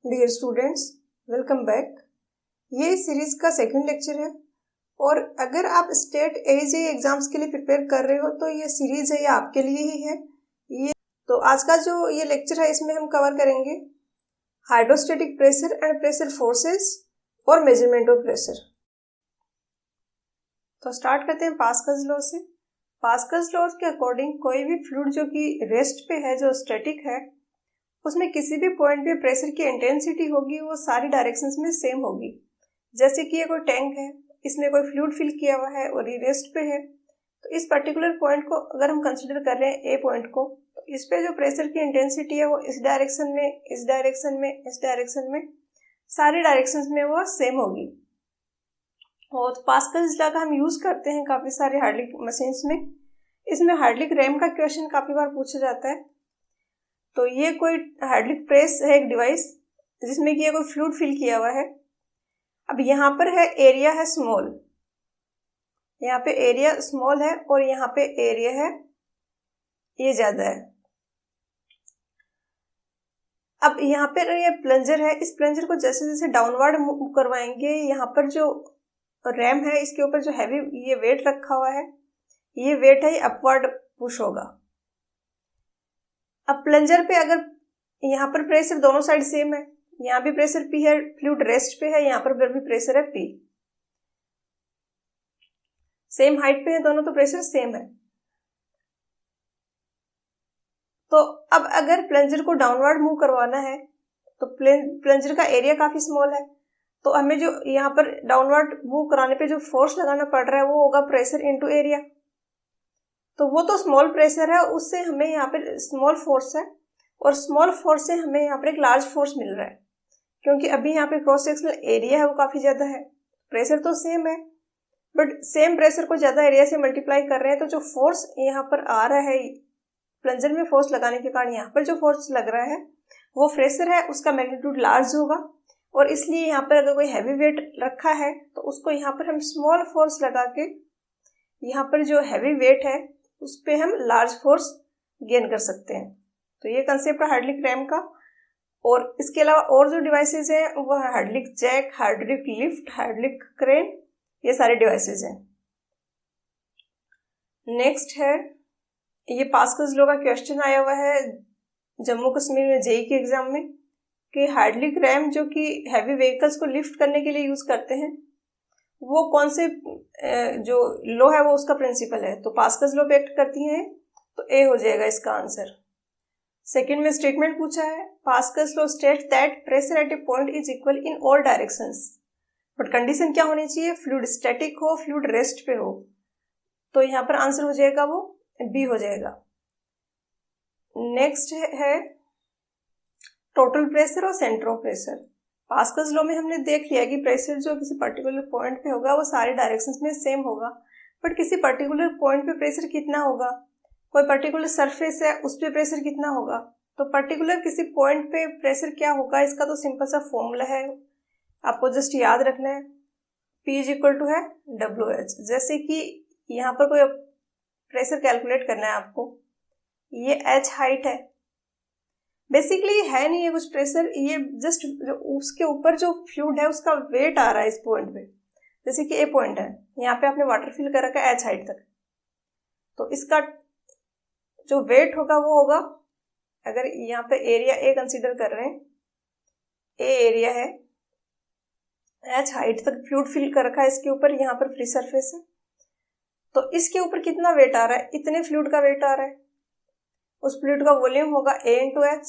Dear students, welcome back. ये इस series का सेकंड लेक्चर है और अगर आप स्टेट एजे एग्जाम्स के लिए प्रिपेयर कर रहे हो तो ये सीरीज है, ये आपके लिए ही है। ये तो आज का जो ये लेक्चर है इसमें हम कवर करेंगे hydrostatic pressure and pressure forces और मेजरमेंट ऑफ प्रेशर। तो स्टार्ट करते हैं पास्कल्स लॉ से। पास्कल्स लॉ के अकॉर्डिंग कोई भी फ्लूइड जो कि रेस्ट पे है, जो स्टैटिक है, उसमें किसी भी पॉइंट पे प्रेशर की इंटेंसिटी होगी वो सारी डायरेक्शंस में सेम होगी। जैसे कि ये कोई टैंक है, इसमें कोई फ्लूइड फिल किया हुआ है और ये रेस्ट पे है, तो इस पर्टिकुलर पॉइंट को अगर हम कंसिडर कर रहे हैं ए पॉइंट को, तो इस पे जो प्रेशर की इंटेंसिटी है वो इस डायरेक्शन में, इस डायरेक्शन में, इस डायरेक्शन में, सारी डायरेक्शंस में वो सेम होगी। और पास्कल्स लॉ का हम यूज करते हैं काफी सारे हाइड्रोलिक मशीन्स में। इसमें हाइड्रोलिक रैम का क्वेश्चन काफी बार पूछा जाता है। तो ये कोई हाइड्रोलिक प्रेस है, एक डिवाइस जिसमें कि ये कोई फ्लूइड फिल किया हुआ है। अब यहाँ पर है एरिया है स्मॉल, यहाँ पे एरिया स्मॉल है और यहाँ पे एरिया है ये ज्यादा है। अब यहाँ पर ये प्लंजर है, इस प्लंजर को जैसे जैसे डाउनवर्ड मूव करवाएंगे, यहाँ पर जो रैम है इसके ऊपर जो हैवी ये वेट रखा हुआ है, ये वेट है, ये अपवर्ड पुश होगा। अब प्लंजर पे अगर यहाँ पर प्रेशर दोनों साइड सेम है, यहाँ भी प्रेशर पी है, फ्लूइड रेस्ट पे है, यहाँ पर भी प्रेशर है पी, सेम हाइट पे है दोनों, तो प्रेशर सेम है। तो अब अगर प्लंजर को डाउनवर्ड मूव करवाना है तो प्लंजर का एरिया काफी स्मॉल है, तो हमें जो यहाँ पर डाउनवर्ड मूव कराने पे जो फोर्स लगाना पड़ रहा है वो होगा प्रेशर इनटू एरिया। तो वो तो स्मॉल प्रेशर है, उससे हमें यहाँ पे स्मॉल फोर्स है और स्मॉल फोर्स से हमें यहाँ पर एक लार्ज फोर्स मिल रहा है, क्योंकि अभी यहाँ पे क्रॉस सेक्शनल एरिया है वो काफी ज्यादा है। प्रेशर तो सेम है बट सेम प्रेशर को ज्यादा एरिया से मल्टीप्लाई कर रहे हैं, तो जो फोर्स यहाँ पर आ रहा है प्लंजर में फोर्स लगाने के कारण यहाँ पर जो फोर्स लग रहा है वो प्रेशर है, उसका मैग्नीट्यूड लार्ज होगा। और इसलिए यहाँ पर अगर कोई हैवी वेट रखा है तो उसको यहाँ पर हम स्मॉल फोर्स लगा के यहाँ पर जो हैवी वेट है उस पर हम लार्ज फोर्स गेन कर सकते हैं। तो ये कंसेप्ट है हाइड्रोलिक रैम का। और इसके अलावा और जो डिवाइसेज हैं वो है hydraulic jack, hydraulic lift, hydraulic crane, ये सारे डिवाइसेज हैं। नेक्स्ट है, ये पास्कल्स लॉ का क्वेश्चन आया हुआ है जम्मू कश्मीर में जेईई के एग्जाम में, कि हाइड्रोलिक रैम जो कि हैवी व्हीकल्स को लिफ्ट करने के लिए यूज करते हैं वो कौन से जो लॉ है वो उसका प्रिंसिपल है। तो पास्कल्स लॉ पे एक्ट करती हैं, तो ए हो जाएगा इसका आंसर। सेकंड में स्टेटमेंट पूछा है, Pascal's law states that pressure at a point is equal in all directions, but condition क्या होनी चाहिए, फ्लूइड स्टैटिक हो, फ्लूइड रेस्ट पे हो। तो यहाँ पर आंसर हो जाएगा वो बी हो जाएगा। नेक्स्ट है टोटल प्रेशर और centre of pressure. Pascal's law में हमने देख लिया कि प्रेशर जो किसी पर्टिकुलर पॉइंट पे होगा वो सारे डायरेक्शंस में सेम होगा, बट किसी पर्टिकुलर पॉइंट पे प्रेशर कितना होगा, कोई पर्टिकुलर सरफेस है उस पे प्रेशर कितना होगा। तो पर्टिकुलर किसी पॉइंट पे प्रेशर क्या होगा इसका तो सिंपल सा फॉर्मूला है, आपको जस्ट याद रखना है, P इज इक्वल टू है WH। जैसे कि यहाँ पर कोई प्रेशर कैलकुलेट करना है आपको, ये H हाइट है, बेसिकली है नहीं है कुछ प्रेशर, ये जस्ट उसके ऊपर जो फ्लूइड है उसका वेट आ रहा है इस पॉइंट पे। जैसे कि ए पॉइंट है, यहाँ पे आपने वाटर फिल कर रखा है H हाइट तक, तो इसका जो वेट होगा वो होगा, अगर यहाँ पे एरिया ए कंसीडर कर रहे हैं, ए एरिया है, H हाइट तक फ्लूइड फिल कर रखा है इसके ऊपर, यहाँ पर फ्री सरफेस है, तो इसके ऊपर कितना वेट आ रहा है, इतने फ्लूइड का वेट आ रहा है। उस फ्लूइड का वॉल्यूम होगा A into H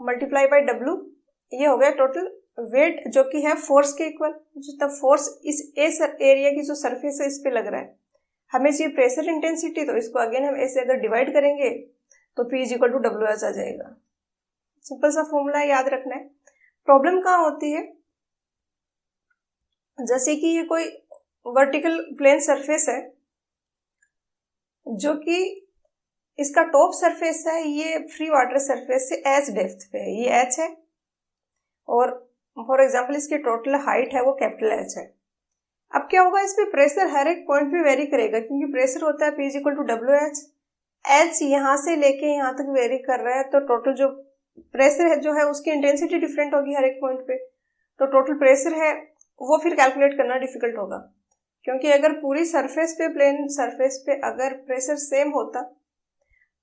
multiply by W, ये हो गया टोटल वेट जो कि है फोर्स के इक्वल। जितना फोर्स इस एरिया की जो सरफेस है इस पे लग रहा है, हमें चाहिए प्रेशर इंटेंसिटी, तो इसको अगेन हम ऐसे अगर डिवाइड करेंगे तो P is equal to WH आ जाएगा। सिंपल सा फॉर्मूला याद रखना है। प्रॉब्लम कहाँ होती है, जैसे कि ये कोई वर्टिकल प्लेन सरफेस है जो कि इसका टॉप सरफेस है, ये फ्री वाटर सरफेस से H डेप्थ पे है, ये H है, और फॉर एग्जांपल इसकी टोटल हाइट है वो कैपिटल H है। अब क्या होगा, इस पे प्रेशर हर एक पॉइंट पे वेरी करेगा, क्योंकि प्रेशर होता है P is equal to WH। H यहाँ से लेके यहाँ तक वेरी कर रहा है, तो टोटल जो प्रेशर है जो है उसकी इंटेंसिटी डिफरेंट होगी हर एक पॉइंट पे, तो टोटल प्रेशर है वो फिर कैलकुलेट करना डिफिकल्ट होगा। क्योंकि अगर पूरी सरफेस पे, प्लेन सरफेस पे अगर प्रेशर सेम होता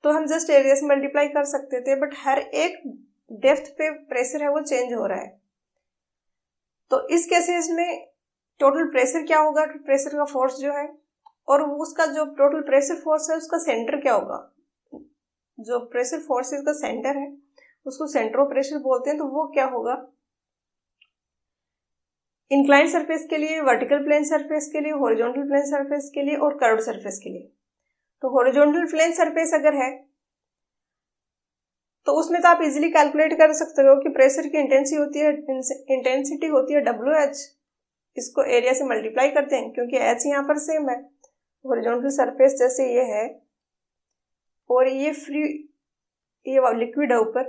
तो हम जस्ट एरिया से मल्टीप्लाई कर सकते थे, बट हर एक डेप्थ पे प्रेशर है वो चेंज हो रहा है। तो इस केसेस में टोटल प्रेशर क्या होगा, प्रेशर का फोर्स जो है, और उसका जो टोटल प्रेशर फोर्स है उसका सेंटर क्या होगा। जो प्रेशर फोर्स का सेंटर है उसको सेंटर ऑफ प्रेशर बोलते हैं, तो वो क्या होगा इंक्लाइंड सरफेस के लिए, वर्टिकल प्लेन सरफेस के लिए, हॉरिजॉन्टल प्लेन सरफेस के लिए और कर्व्ड सरफेस के लिए। तो हॉरिजॉन्टल प्लेन सरफेस अगर है तो उसमें तो आप इजीली कैलकुलेट कर सकते हो कि प्रेशर की इंटेंसिटी होती है WH, इसको एरिया से मल्टीप्लाई करते हैं क्योंकि H यहाँ पर सेम है। हॉरिजॉन्टल सरफेस जैसे ये है और ये फ्री, ये लिक्विड है ऊपर,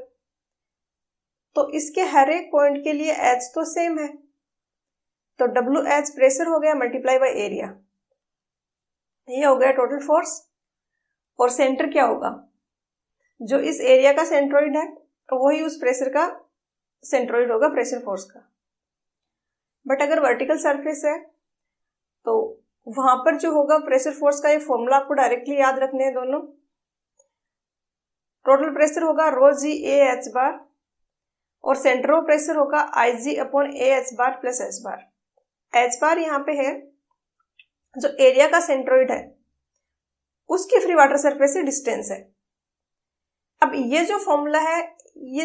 तो इसके हर एक पॉइंट के लिए H तो सेम है, तो WH प्रेशर हो गया मल्टीप्लाई बाय एरिया, ये हो गया टोटल फोर्स। और सेंटर क्या होगा, जो इस एरिया का सेंट्रोइड है वही उस प्रेशर का सेंट्रोइड होगा प्रेशर फोर्स का। बट अगर वर्टिकल सरफेस है तो वहां पर जो होगा प्रेशर फोर्स का ये फॉर्मूला आपको डायरेक्टली याद रखने हैं दोनों। टोटल प्रेशर होगा रो जी ए एच बार और सेंटर ऑफ प्रेशर होगा I G upon A H bar plus H bar. H bar यहाँ पे है जो एरिया का सेंट्रोइड है उसकी फ्री वाटर सरफेस से डिस्टेंस है। अब ये जो फॉर्मूला है ये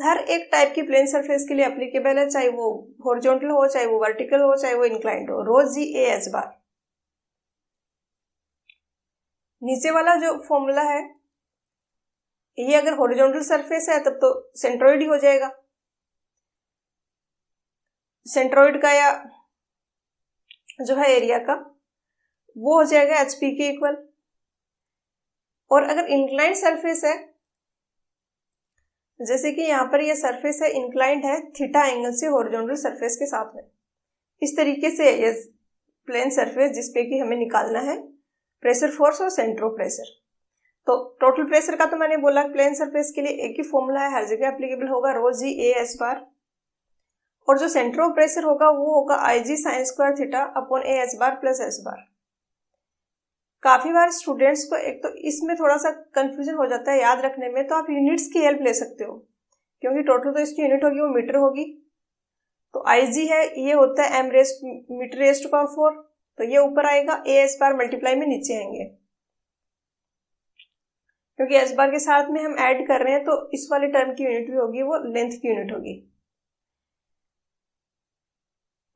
हर एक टाइप की प्लेन सरफेस के लिए एप्लीकेबल है, चाहे वो हॉरिजॉन्टल हो, चाहे वो वर्टिकल हो, चाहे वो इंक्लाइंड हो। रो जी ए एच बार, नीचे वाला जो फॉर्मूला है ये अगर हॉरिजॉन्टल सरफेस है तब तो सेंट्रोइड ही हो जाएगा, सेंट्रोइड का या जो है एरिया का वो हो जाएगा HP के इक्वल। और अगर इंक्लाइंड सरफेस है, जैसे कि यहाँ पर ये सरफेस है इंक्लाइंड है थीटा एंगल से हॉरिजॉन्टल सरफेस के साथ में, इस तरीके से ये प्लेन सरफेस जिसपे कि हमें निकालना है प्रेशर फोर्स और सेंटर ऑफ प्रेशर। तो टोटल प्रेशर का तो मैंने बोला प्लेन सरफेस के लिए एक ही फॉर्मूला है, हर जगह एप्लीकेबल होगा रो जी ए एच बार, और जो सेंटर ऑफ प्रेशर होगा वो होगा I G sine square theta upon A H bar plus H bar. काफी बार स्टूडेंट्स को एक तो इसमें थोड़ा सा कंफ्यूजन हो जाता है याद रखने में, तो आप यूनिट्स की हेल्प ले सकते हो क्योंकि टोटल तो इसकी यूनिट होगी वो मीटर होगी। तो आई जी है ये होता है मीटर रेज़्ड टू पावर 4, तो ये ऊपर आएगा, ए एच बार मल्टीप्लाई में नीचे आएंगे क्योंकि एच बार के साथ में हम ऐड कर रहे हैं तो इस वाले टर्म की यूनिट भी होगी वो लेंथ की यूनिट होगी।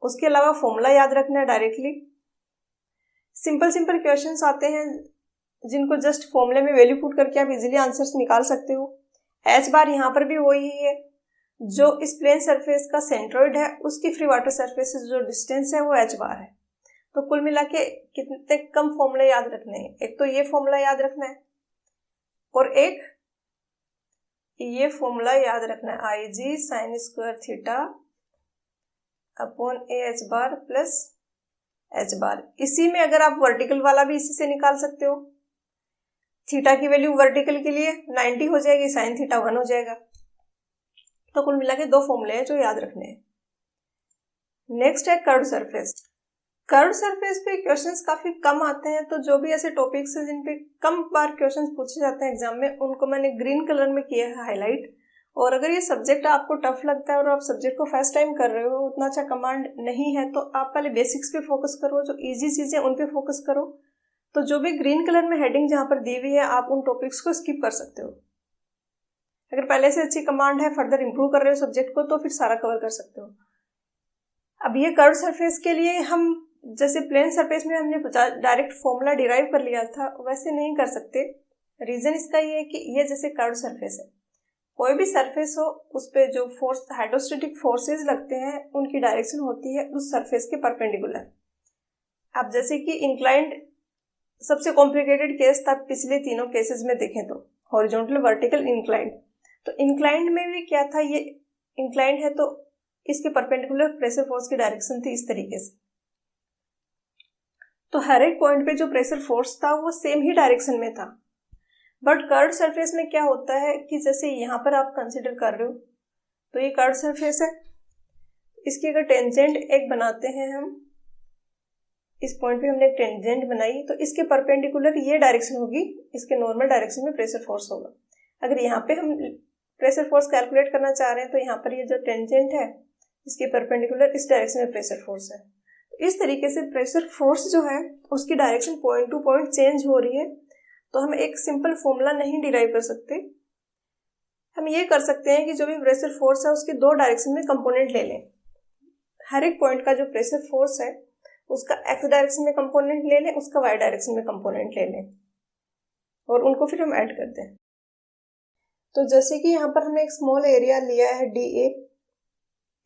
उसके अलावा फॉर्मूला याद रखना है डायरेक्टली। सिंपल क्वेश्चंस आते हैं जिनको जस्ट फॉर्मूले में वैल्यू पुट करके आप इजीली आंसर्स निकाल सकते हो। एच बार यहाँ पर भी वही है, जो इस प्लेन सरफेस का सेंट्रोइड है उसकी फ्री वाटर सरफेस से जो डिस्टेंस है वो एच बार है। तो कुल मिला के कितने कम फॉर्मूले याद रखने हैं, एक तो ये फॉर्मूला याद रखना है और एक ये फॉर्मूला याद रखना है I G sine square theta upon A H bar plus H bar. इसी में अगर आप वर्टिकल वाला भी इसी से निकाल सकते हो, थीटा की वैल्यू वर्टिकल के लिए 90 हो जाएगी, साइन थीटा 1 हो जाएगा। तो कुल मिला के 2 फॉर्मूले हैं जो याद रखने हैं। नेक्स्ट है कर्व्ड सरफेस। कर्व्ड सरफेस पे क्वेश्चंस काफी कम आते हैं, तो जो भी ऐसे टॉपिक्स हैं जिन पे कम बार क्वेश्चंस पूछे जाते हैं एग्जाम में उनको मैंने ग्रीन कलर में किया है हाईलाइट। और अगर ये सब्जेक्ट आपको टफ लगता है और आप सब्जेक्ट को फर्स्ट टाइम कर रहे हो, उतना अच्छा कमांड नहीं है, तो आप पहले बेसिक्स पे फोकस करो, जो इजी चीजें उन पे फोकस करो। तो जो भी ग्रीन कलर में हेडिंग जहां पर दी हुई है आप उन टॉपिक्स को स्किप कर सकते हो। अगर पहले से अच्छी कमांड है, फर्दर इंप्रूव कर रहे हो सब्जेक्ट को, तो फिर सारा कवर कर सकते हो। अब ये कर्व्ड सरफेस के लिए हम जैसे प्लेन सरफेस में हमने डायरेक्ट फॉर्मूला डिराइव कर लिया था वैसे नहीं कर सकते। रीजन इसका ये है कि ये जैसे कर्व्ड सरफेस है, कोई भी सरफेस हो उस पे जो फोर्स हाइड्रोस्टैटिक फोर्सेस लगते हैं उनकी डायरेक्शन होती है उस सरफेस के परपेंडिकुलर। अब जैसे कि इंक्लाइंड सबसे कॉम्प्लिकेटेड केस था, पिछले तीनों केसेस में देखें तो हॉरिजॉन्टल, वर्टिकल, इंक्लाइंड। तो इंक्लाइंड में भी क्या था, ये इंक्लाइंड है तो इसके परपेंडिकुलर प्रेशर फोर्स की डायरेक्शन थी इस तरीके से। तो हर एक पॉइंट पे जो प्रेशर फोर्स था वो सेम ही डायरेक्शन में था, बट कर्व्ड सरफेस में क्या होता है कि जैसे यहाँ पर आप कंसिडर कर रहे हो, तो ये कर्व्ड सरफेस है, इसकी अगर टेंजेंट एक बनाते हैं हम, इस पॉइंट पे हमने एक टेंजेंट बनाई, तो इसके परपेंडिकुलर ये डायरेक्शन होगी, इसके नॉर्मल डायरेक्शन में प्रेशर फोर्स होगा। अगर यहाँ पे हम प्रेशर फोर्स कैलकुलेट करना चाह रहे हैं तो यहाँ पर ये जो टेंजेंट है इसके परपेंडिकुलर इस डायरेक्शन में प्रेशर फोर्स है। तो इस तरीके से प्रेशर फोर्स जो है उसकी direction point two point change हो रही है। तो हम एक सिंपल फॉर्मूला नहीं डिराइव कर सकते, हम ये कर सकते हैं कि जो भी प्रेशर फोर्स है उसके दो डायरेक्शन में कंपोनेंट ले लें। हर एक पॉइंट का जो प्रेशर फोर्स है उसका एक्स डायरेक्शन में कंपोनेंट ले लें, उसका वाई डायरेक्शन में कंपोनेंट ले लें और उनको फिर हम ऐड करते हैं। तो जैसे कि यहाँ पर हमने एक स्मॉल एरिया लिया है DA,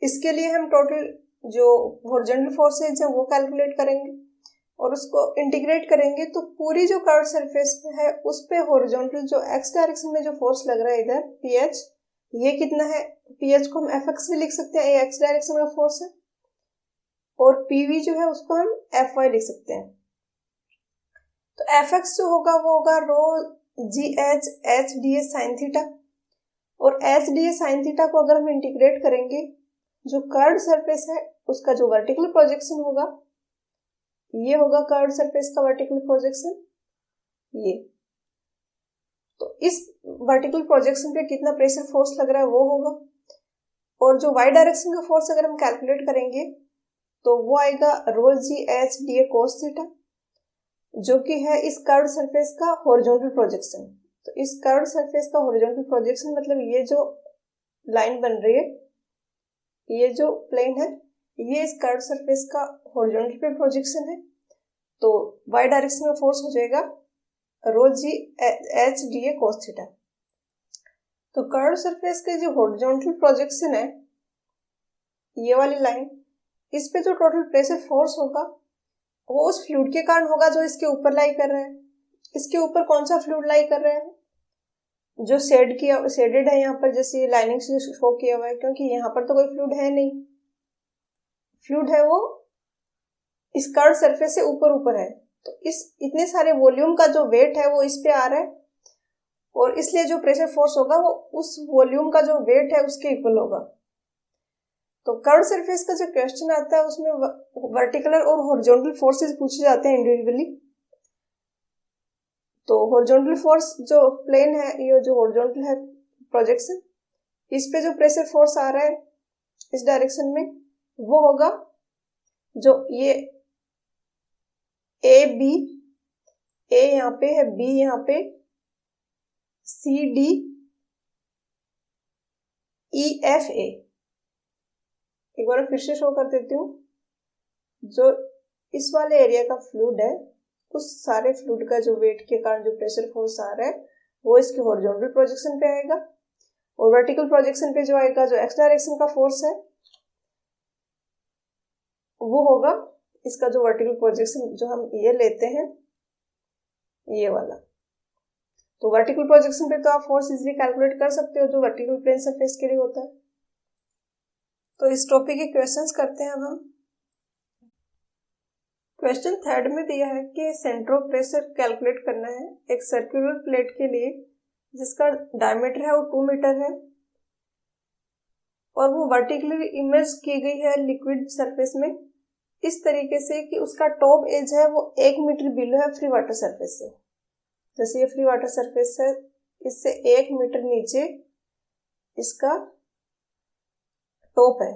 इसके लिए हम टोटल जो हॉरिजॉन्टल फोर्सेज है वो कैलकुलेट करेंगे और उसको इंटीग्रेट करेंगे। तो पूरी जो कर्व्ड सरफेस है उस पे हॉरिजॉन्टल जो एक्स डायरेक्शन में जो फोर्स लग रहा है इधर PH, ये कितना है, PH को हम FX भी लिख सकते हैं, ये एक्स डायरेक्शन का फोर्स है, और PV जो है उसको हम FY लिख सकते हैं। तो FX जो होगा वो होगा रो GH HDA साइन थीटा, और HDA साइन थीटा को अगर हम इंटीग्रेट करेंगे जो कर्व्ड सरफेस है उसका जो वर्टिकल प्रोजेक्शन होगा ये होगा कर्व्ड सरफेस का वर्टिकल प्रोजेक्शन ये। तो इस वर्टिकल प्रोजेक्शन पे कितना प्रेशर फोर्स लग रहा है वो होगा, और जो वाई डायरेक्शन का फोर्स अगर हम कैलकुलेट करेंगे तो वो आएगा रो GH DA cos थीटा, जो कि है इस कर्व्ड सरफेस का हॉरिजॉन्टल प्रोजेक्शन। तो इस कर्व्ड सरफेस का हॉरिजॉन्टल प्रोजेक्शन मतलब ये जो लाइन बन रही है, ये जो प्लेन है, ये इस कर्व्ड सरफेस का हॉरिजॉन्टल पे प्रोजेक्शन है। तो वाई डायरेक्शन में फोर्स हो जाएगा रो GH DA cos थीटा। तो कर्व्ड सरफेस के जो हॉरिजॉन्टल प्रोजेक्शन है ये वाली लाइन, इस पे जो टोटल प्रेशर फोर्स होगा वो उस फ्लूइड के कारण होगा जो इसके ऊपर लाई कर रहा है। इसके ऊपर कौन सा फ्लूइड लाई कर रहा है, जो शेडेड है यहाँ पर, जैसे लाइनिंग से शो किया हुआ है, क्योंकि यहाँ पर तो कोई फ्लूइड है नहीं, फ्लूइड है वो इस कर्व्ड सरफेस से ऊपर है। तो इस इतने सारे वॉल्यूम का जो वेट है वो इस पे आ रहा है, और इसलिए जो प्रेशर फोर्स होगा वो उस वॉल्यूम का जो वेट है उसके इक्वल होगा। तो कर्व्ड सरफेस का जो क्वेश्चन आता है उसमें वर्टिकल और हॉरिजॉन्टल फोर्सेस पूछे जाते हैं इंडिविजुअली। तो हॉरिजॉन्टल फोर्स जो प्लेन है, ये जो हॉरिजॉन्टल है प्रोजेक्शन, इस पे जो प्रेशर फोर्स आ रहा है इस डायरेक्शन में वो होगा जो ये AB, A यहाँ पे है, B यहाँ पे, CD EFA। एक बार फिर से शो कर देती हूँ, जो इस वाले एरिया का फ्लूइड है उस सारे फ्लूइड का जो वेट के कारण जो प्रेशर फोर्स आ रहा है वो इसके हॉरिजॉन्टल प्रोजेक्शन पे आएगा, और वर्टिकल प्रोजेक्शन पे जो आएगा जो एक्स डायरेक्शन का फोर्स है वो होगा इसका जो वर्टिकल प्रोजेक्शन जो हम ये लेते हैं ये वाला। तो वर्टिकल प्रोजेक्शन पे तो आप फोर्स इजीली कैलकुलेट कर सकते हो जो वर्टिकल प्लेन सरफेस के लिए होता है। तो इस टॉपिक के क्वेश्चंस करते हैं अब हम। क्वेश्चन थर्ड में दिया है कि सेंटर ऑफ प्रेशर कैलकुलेट करना है एक सर्कुलर प्लेट के लिए जिसका डायमीटर है वो 2 मीटर है और वो वर्टिकली इमेज की गई है लिक्विड सरफेस में इस तरीके से कि उसका टॉप एज है वो 1 मीटर बिलो है फ्री वाटर सरफेस से। जैसे ये फ्री वाटर सरफेस है इससे 1 मीटर नीचे इसका टॉप है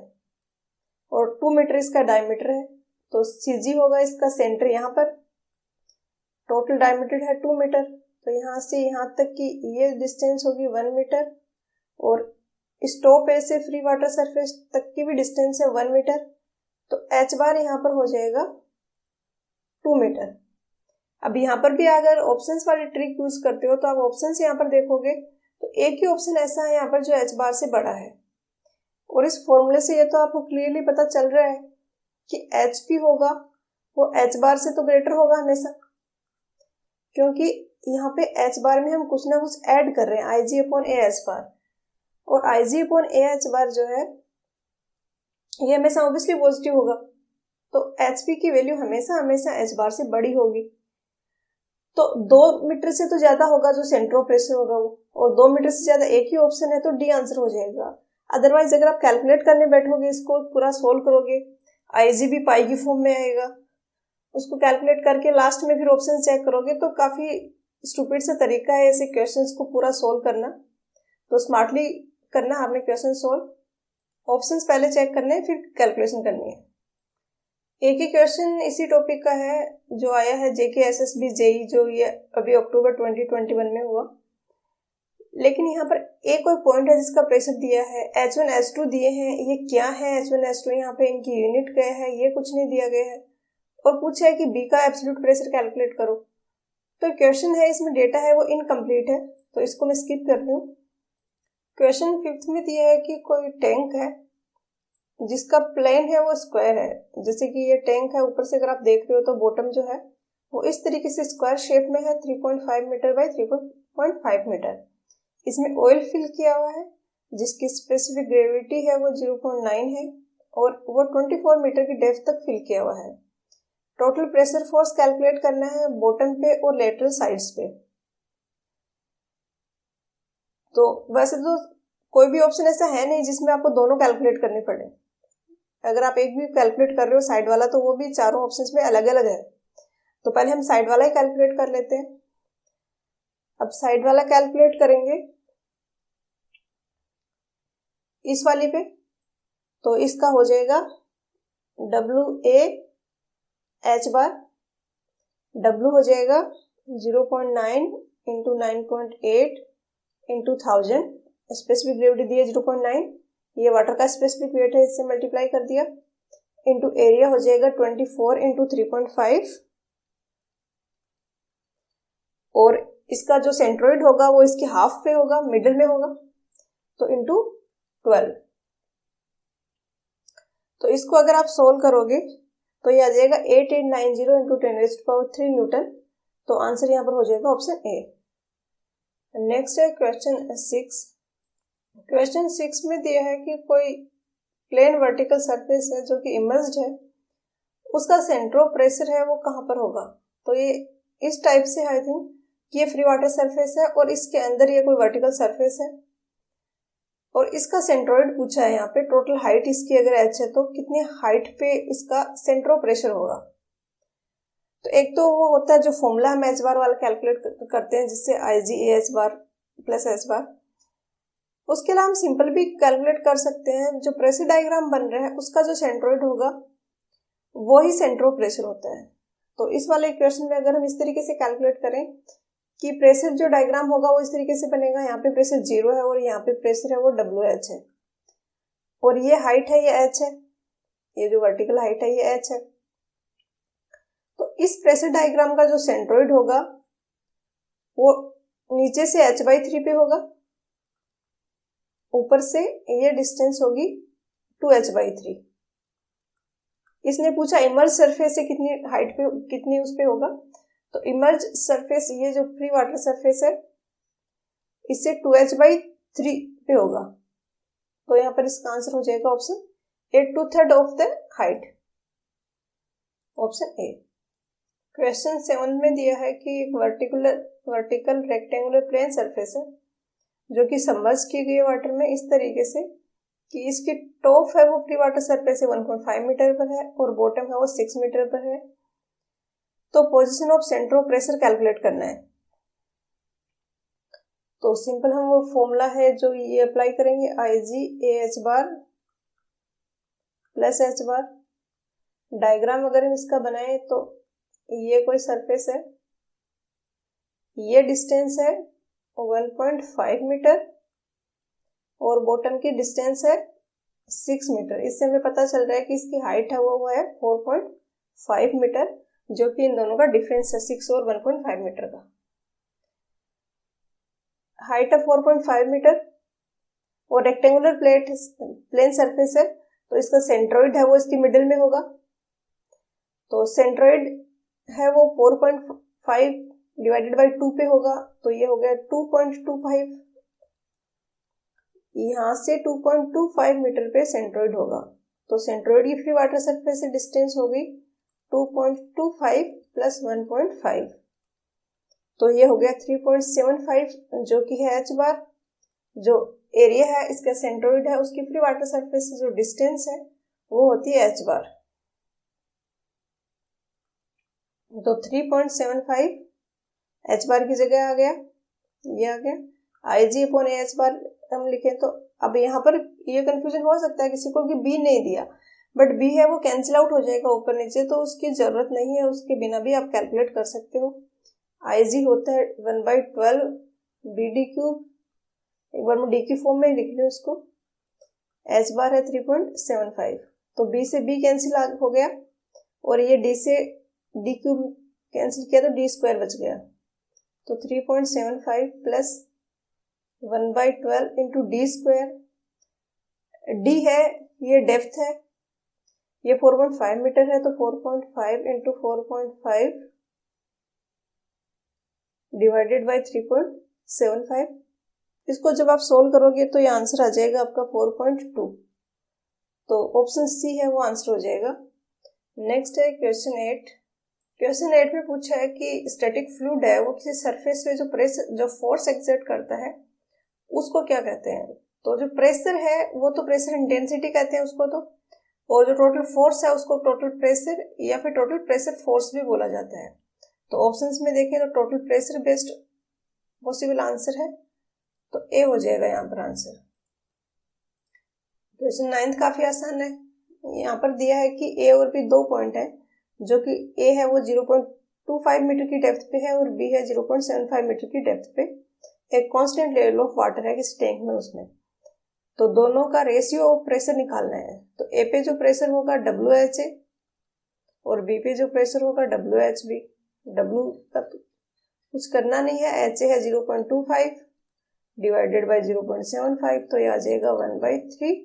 और 2 मीटर इसका डायमीटर है। तो CG होगा इसका सेंटर यहाँ पर, टोटल डायमीटर है 2 मीटर, तो यहाँ से यहाँ तक की ये डिस्टेंस होगी 1 मीटर और इस टॉप एज से फ्री वाटर सरफेस तक की भी डिस्टेंस है 1 मीटर। तो H बार यहाँ पर हो जाएगा 2 मीटर। अब यहाँ पर भी अगर ऑप्शंस वाली ट्रिक यूज करते हो तो आप ऑप्शंस यहाँ पर देखोगे तो एक ही ऑप्शन ऐसा है यहाँ पर जो H बार से बड़ा है, और इस फॉर्मूले से ये तो आपको क्लियरली पता चल रहा है कि HP होगा वो H बार से तो ग्रेटर होगा हमेशा, क्योंकि यहाँ पे H बार में हम कुछ ना कुछ ऐड कर रहे हैं IG/AH बार, और IG/AH बार जो है ये हमेशा ऑब्वियसली पॉजिटिव होगा, तो HP की वैल्यू हमेशा H बार से बड़ी होगी। तो 2 मीटर से तो ज्यादा होगा जो सेंट्रो प्रेशर होगा वो, और 2 मीटर से ज्यादा एक ही ऑप्शन है, तो डी आंसर हो जाएगा। अदरवाइज अगर आप कैलकुलेट करने बैठोगे, इसको पूरा सोल्व करोगे, आईजी भी पाई की फॉर्म में आएगा, उसको कैलकुलेट करके लास्ट में फिर ऑप्शन चेक करोगे, तो काफी स्टूपिड सा तरीका है ऐसे क्वेश्चंस को पूरा सोल्व करना। तो स्मार्टली करना आपने क्वेश्चन सोल्व, ऑप्शंस पहले चेक करने हैं, फिर कैलकुलेशन करनी है। एक ही क्वेश्चन इसी टॉपिक का है जो आया है JKSSB JEE, जो ये अभी अक्टूबर 2021 में हुआ। लेकिन यहाँ पर एक और पॉइंट है जिसका प्रेशर दिया है, H1 H2 दिए हैं, ये क्या है H1 H2, यहाँ पे इनकी यूनिट क्या है ये कुछ नहीं दिया गया है, और पूछा है कि B का एब्सोल्यूट प्रेशर कैलकुलेट करो। तो क्वेश्चन है इसमें डेटा है वो इनकम्प्लीट है, तो इसको मैं स्किप कर रही हूँ। क्वेश्चन 5th में दिया है कि कोई टैंक है जिसका प्लेन है वो स्क्वायर है। जैसे कि ये टैंक है, ऊपर से अगर आप देख रहे हो तो बॉटम जो है वो इस तरीके से स्क्वायर शेप में है, 3.5 मीटर बाय 3.5 मीटर। इसमें ऑयल फिल किया हुआ है जिसकी स्पेसिफिक ग्रेविटी है वो 0.9 है, और वो 24 मीटर की डेप्थ तक फिल किया हुआ है। टोटल प्रेशर फोर्स कैलकुलेट करना है बॉटम पे और लेटरल साइड्स पे। तो वैसे तो कोई भी ऑप्शन ऐसा है नहीं जिसमें आपको दोनों कैलकुलेट करने पड़े। अगर आप एक भी कैलकुलेट कर रहे हो साइड वाला, तो वो भी चारों ऑप्शंस में अलग अलग है। तो पहले हम साइड वाला ही कैलकुलेट कर लेते हैं। अब साइड वाला कैलकुलेट करेंगे इस वाली पे, तो इसका हो जाएगा WA/H बार, W हो जाएगा 0.9 इंटू 9.8 इंटू 1000, स्पेसिफिक ग्रेविटी दी है 0.9, ये वाटर का स्पेसिफिक वेट है, इससे मल्टीप्लाई कर दिया, इंटू एरिया हो जाएगा 24 इंटू 3.5, और इसका जो सेंट्रोइड होगा वो इसके हाफ पे होगा, मिडिल में होगा, तो इंटू 12। तो इसको अगर आप सोल्व करोगे तो ये आ जाएगा 8890 इंटू 10⁻³ न्यूटन। तो आंसर यहाँ पर हो जाएगा ऑप्शन ए। नेक्स्ट है क्वेश्चन 6। क्वेश्चन 6 में दिया है कि कोई प्लेन वर्टिकल सरफेस है जो कि इमर्ज्ड है, उसका सेंट्रो प्रेशर है वो कहाँ पर होगा। तो ये इस टाइप से आई थिंक कि ये फ्री वाटर सरफेस है और इसके अंदर ये कोई वर्टिकल सरफेस है, और इसका सेंट्रोइड पूछा है यहाँ पे। टोटल हाइट इसकी अगर h है तो कितनी हाइट पे इसका सेंट्रो प्रेशर होगा। तो एक तो वो होता है जो फॉर्मूला हम h बार वाला कैलकुलेट करते हैं, जिससे IG AH बार प्लस h बार। उसके अलावा हम सिंपल भी कैलकुलेट कर सकते हैं। जो प्रेशर डायग्राम बन रहा है उसका जो सेंट्रोइड होगा वो ही सेंट्रो प्रेशर होता है। तो इस वाले इक्वेशन में अगर हम इस तरीके से कैलकुलेट करें कि प्रेशर जो डायग्राम होगा वो इस तरीके से बनेगा, यहाँ पे प्रेशर 0 है और यहाँ पे प्रेशर है वो WH है, और ये हाइट है ये h है, ये जो वर्टिकल हाइट है ये h है। तो इस प्रेशर डायग्राम का जो सेंट्रोइड होगा वो नीचे से h/3 पे होगा, ऊपर से ये डिस्टेंस होगी 2h/3। इसने पूछा इमर्ज सरफेस से कितनी हाइट पे, कितनी उस पे होगा। तो इमर्ज सरफेस, ये जो फ्री वाटर सरफेस है, इससे 2h/3 पे होगा। तो यहाँ पर इसका आंसर हो जाएगा option A, 2/3 of the height, option A. Question 7 में दिया है कि एक वर्टिकल रेक्टेंगुलर प्लेन सरफेस है जो कि सबमर्ज की गई है वाटर में इस तरीके से कि इसकी टॉप है वो फ्री वाटर सरफेस है 1.5 मीटर पर है और बॉटम है वो 6 मीटर पर है। तो position of centre pressure calculate करना है। तो सिंपल हम वो फॉर्मूला है जो ये अप्लाई करेंगे, IG AH बार प्लस H बार। डायग्राम अगर हम इसका बनाए तो ये कोई सरफेस है, ये डिस्टेंस है 1.5 मीटर और बॉटम की डिस्टेंस है 6 मीटर। इससे हमें पता चल रहा है कि इसकी हाइट है वो है 4.5 मीटर, जो कि इन दोनों का डिफरेंस है 6 और 1.5 मीटर का। हाइट है 4.5 मीटर और रेक्टेंगुलर प्लेन सरफेस है, तो इसका सेंट्रोइड है वो इसकी मिडिल में होगा। तो सेंट्रोइड है वो 4.5 डिवाइडेड बाई 2 पे होगा, तो ये हो गया 2.25। यहाँ से 2.25 मीटर पे सेंट्रोइड होगा। तो सेंट्रोइड की फ्री वाटर सरफेस से डिस्टेंस होगी 2.25 प्लस 1.5, तो ये हो गया 3.75 जो कि है h बार। जो एरिया है इसका सेंट्रोइड है उसकी फ्री वाटर सरफेस से जो डिस्टेंस है वो होती है h बार। तो 3.75 h बार की जगह आ गया, ये आ गया IG अपॉन AH बार हम लिखें। तो अब यहाँ पर ये कंफ्यूजन हो सकता है किसी को कि B नहीं दिया, बट B है वो कैंसिल आउट हो जाएगा ऊपर नीचे, तो उसकी जरूरत नहीं है, उसके बिना भी आप कैलकुलेट कर सकते हो। IG होता है 1/12 BD क्यूब, एक बार मैं D की फॉर्म में लिख लूँ इसको, H बार है 3.75, तो B से B कैंसिल हो गया और ये D से D क्यूब कैंसिल किया तो D स्क्वायर बच गया। तो 3.75 plus 1/12 into D square, D है ये डेप्थ है, ये 4.5 मीटर है, तो 4.5 इंटू 4.5 डिवाइडेड बाई 3.75। इसको जब आप सोल्व करोगे तो ये आंसर आ जाएगा आपका 4.2। तो ऑप्शन सी है वो आंसर हो जाएगा। नेक्स्ट है क्वेश्चन 8। क्वेश्चन 8 में पूछा है कि स्टैटिक फ्लूइड है वो किसी सरफेस पे जो फोर्स एक्सर्ट करता है उसको क्या कहते हैं। तो जो प्रेशर है वो तो प्रेशर इंटेंसिटी कहते हैं उसको, तो और जो टोटल फोर्स है उसको टोटल प्रेशर या फिर टोटल प्रेशर फोर्स भी बोला जाता है। तो ऑप्शंस में देखें तो total pressure based possible answer है, तो ए हो जाएगा यहाँ पर आंसर। क्वेश्चन 9 काफी आसान है। यहाँ पर दिया है कि ए और बी दो पॉइंट है, जो कि ए है वो 0.25 मीटर की डेप्थ पे है और बी है 0.75 मीटर की डेप्थ पे। एक कांस्टेंट लेवल ऑफ वाटर है किसी टैंक में उसमें, तो दोनों का रेशियो ऑफ प्रेशर निकालना है। तो ए पे जो प्रेशर होगा WHA और बी पे जो प्रेशर होगा WHB। W का तो कुछ करना नहीं है, HA है 0.25 डिवाइडेड बाई 0.75, तो ये आ जाएगा 1/3,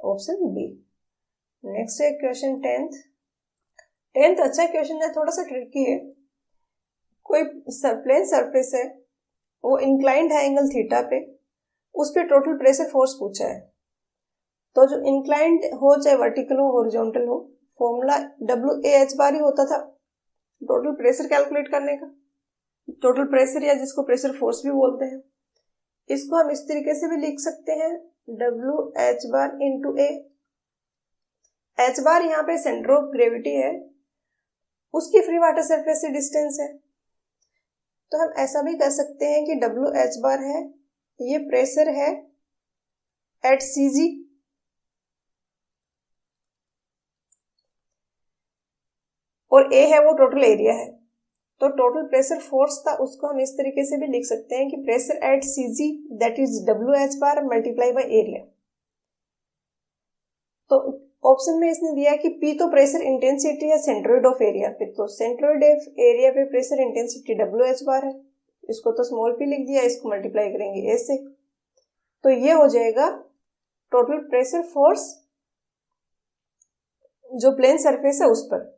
ऑप्शन बी। नेक्स्ट है क्वेश्चन 10th अच्छा क्वेश्चन है, थोड़ा सा ट्रिकी है। कोई प्लेन सरफेस है वो इंक्लाइंड है एंगल थीटा पे, उस पे टोटल प्रेशर फोर्स पूछा है। तो जो इंक्लाइंड हो चाहे वर्टिकल हो हॉरिजॉन्टल हो, फॉर्मूला WAH बार ही होता था टोटल प्रेशर कैलकुलेट करने का। टोटल प्रेशर या जिसको प्रेशर फोर्स भी बोलते हैं, इसको हम इस तरीके से भी लिख सकते हैं WH bar into A। H बार यहाँ पे सेंटर ऑफ ग्रेविटी है, उसकी फ्री वाटर सरफेस से डिस्टेंस है। तो हम ऐसा भी कर सकते हैं कि WH बार है ये प्रेशर है एट CG, और A है वो टोटल एरिया है। तो टोटल प्रेशर फोर्स था उसको हम इस तरीके से भी लिख सकते हैं कि pressure at CG that is WH bar multiply by area. तो ऑप्शन में इसने दिया है कि P तो प्रेशर इंटेंसिटी है सेंट्रोइड ऑफ एरिया पे, तो सेंट्रोइड ऑफ एरिया पे प्रेशर इंटेंसिटी WH बार है, इसको तो स्मॉल p लिख दिया, इसको मल्टीप्लाई करेंगे A से, तो ये हो जाएगा टोटल प्रेशर फोर्स जो प्लेन सरफेस है उस पर।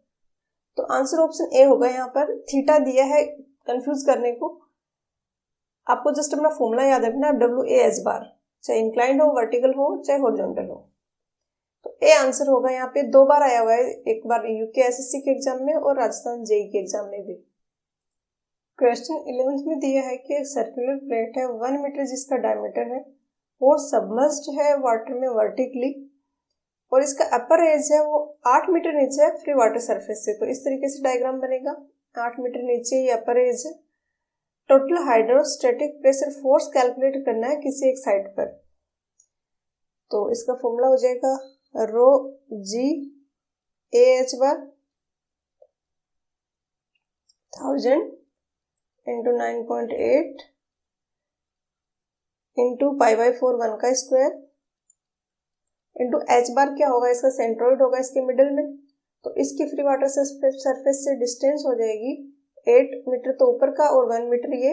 तो आंसर ऑप्शन ए होगा। यहाँ पर थीटा दिया है कंफ्यूज करने को, आपको जस्ट अपना फॉर्मूला याद रखना है WAH बार, चाहे इंक्लाइंड हो वर्टिकल हो चाहे हॉरिजॉन्टल हो। तो ए आंसर होगा। यहाँ पे दो बार आया हुआ है, एक बार UK SSC के एग्जाम में और राजस्थान JEE के एग्जाम में भी। क्वेश्चन 11 में दिया है कि एक सर्कुलर प्लेट है 1 मीटर जिसका डायमीटर है और सबमर्ज्ड है वाटर में वर्टिकली, और इसका अपर एज है वो 8 मीटर नीचे है फ्री वाटर सरफेस से। तो इस तरीके से डायग्राम बनेगा, 8 मीटर नीचे ये अपर एज है। Total hydrostatic pressure force calculate करना है किसी एक साइड पर, तो इसका फॉर्मूला हो जाएगा ρg(AH बार 1000 इंटू 9.8 इंटू π/4 1 का स्क्वायर इंटू H बार क्या होगा, इसका सेंट्रोइड होगा इसके मिडल में, तो इसकी फ्री वाटर सरफेस से डिस्टेंस हो जाएगी 8 मीटर तो ऊपर का और 1 मीटर ये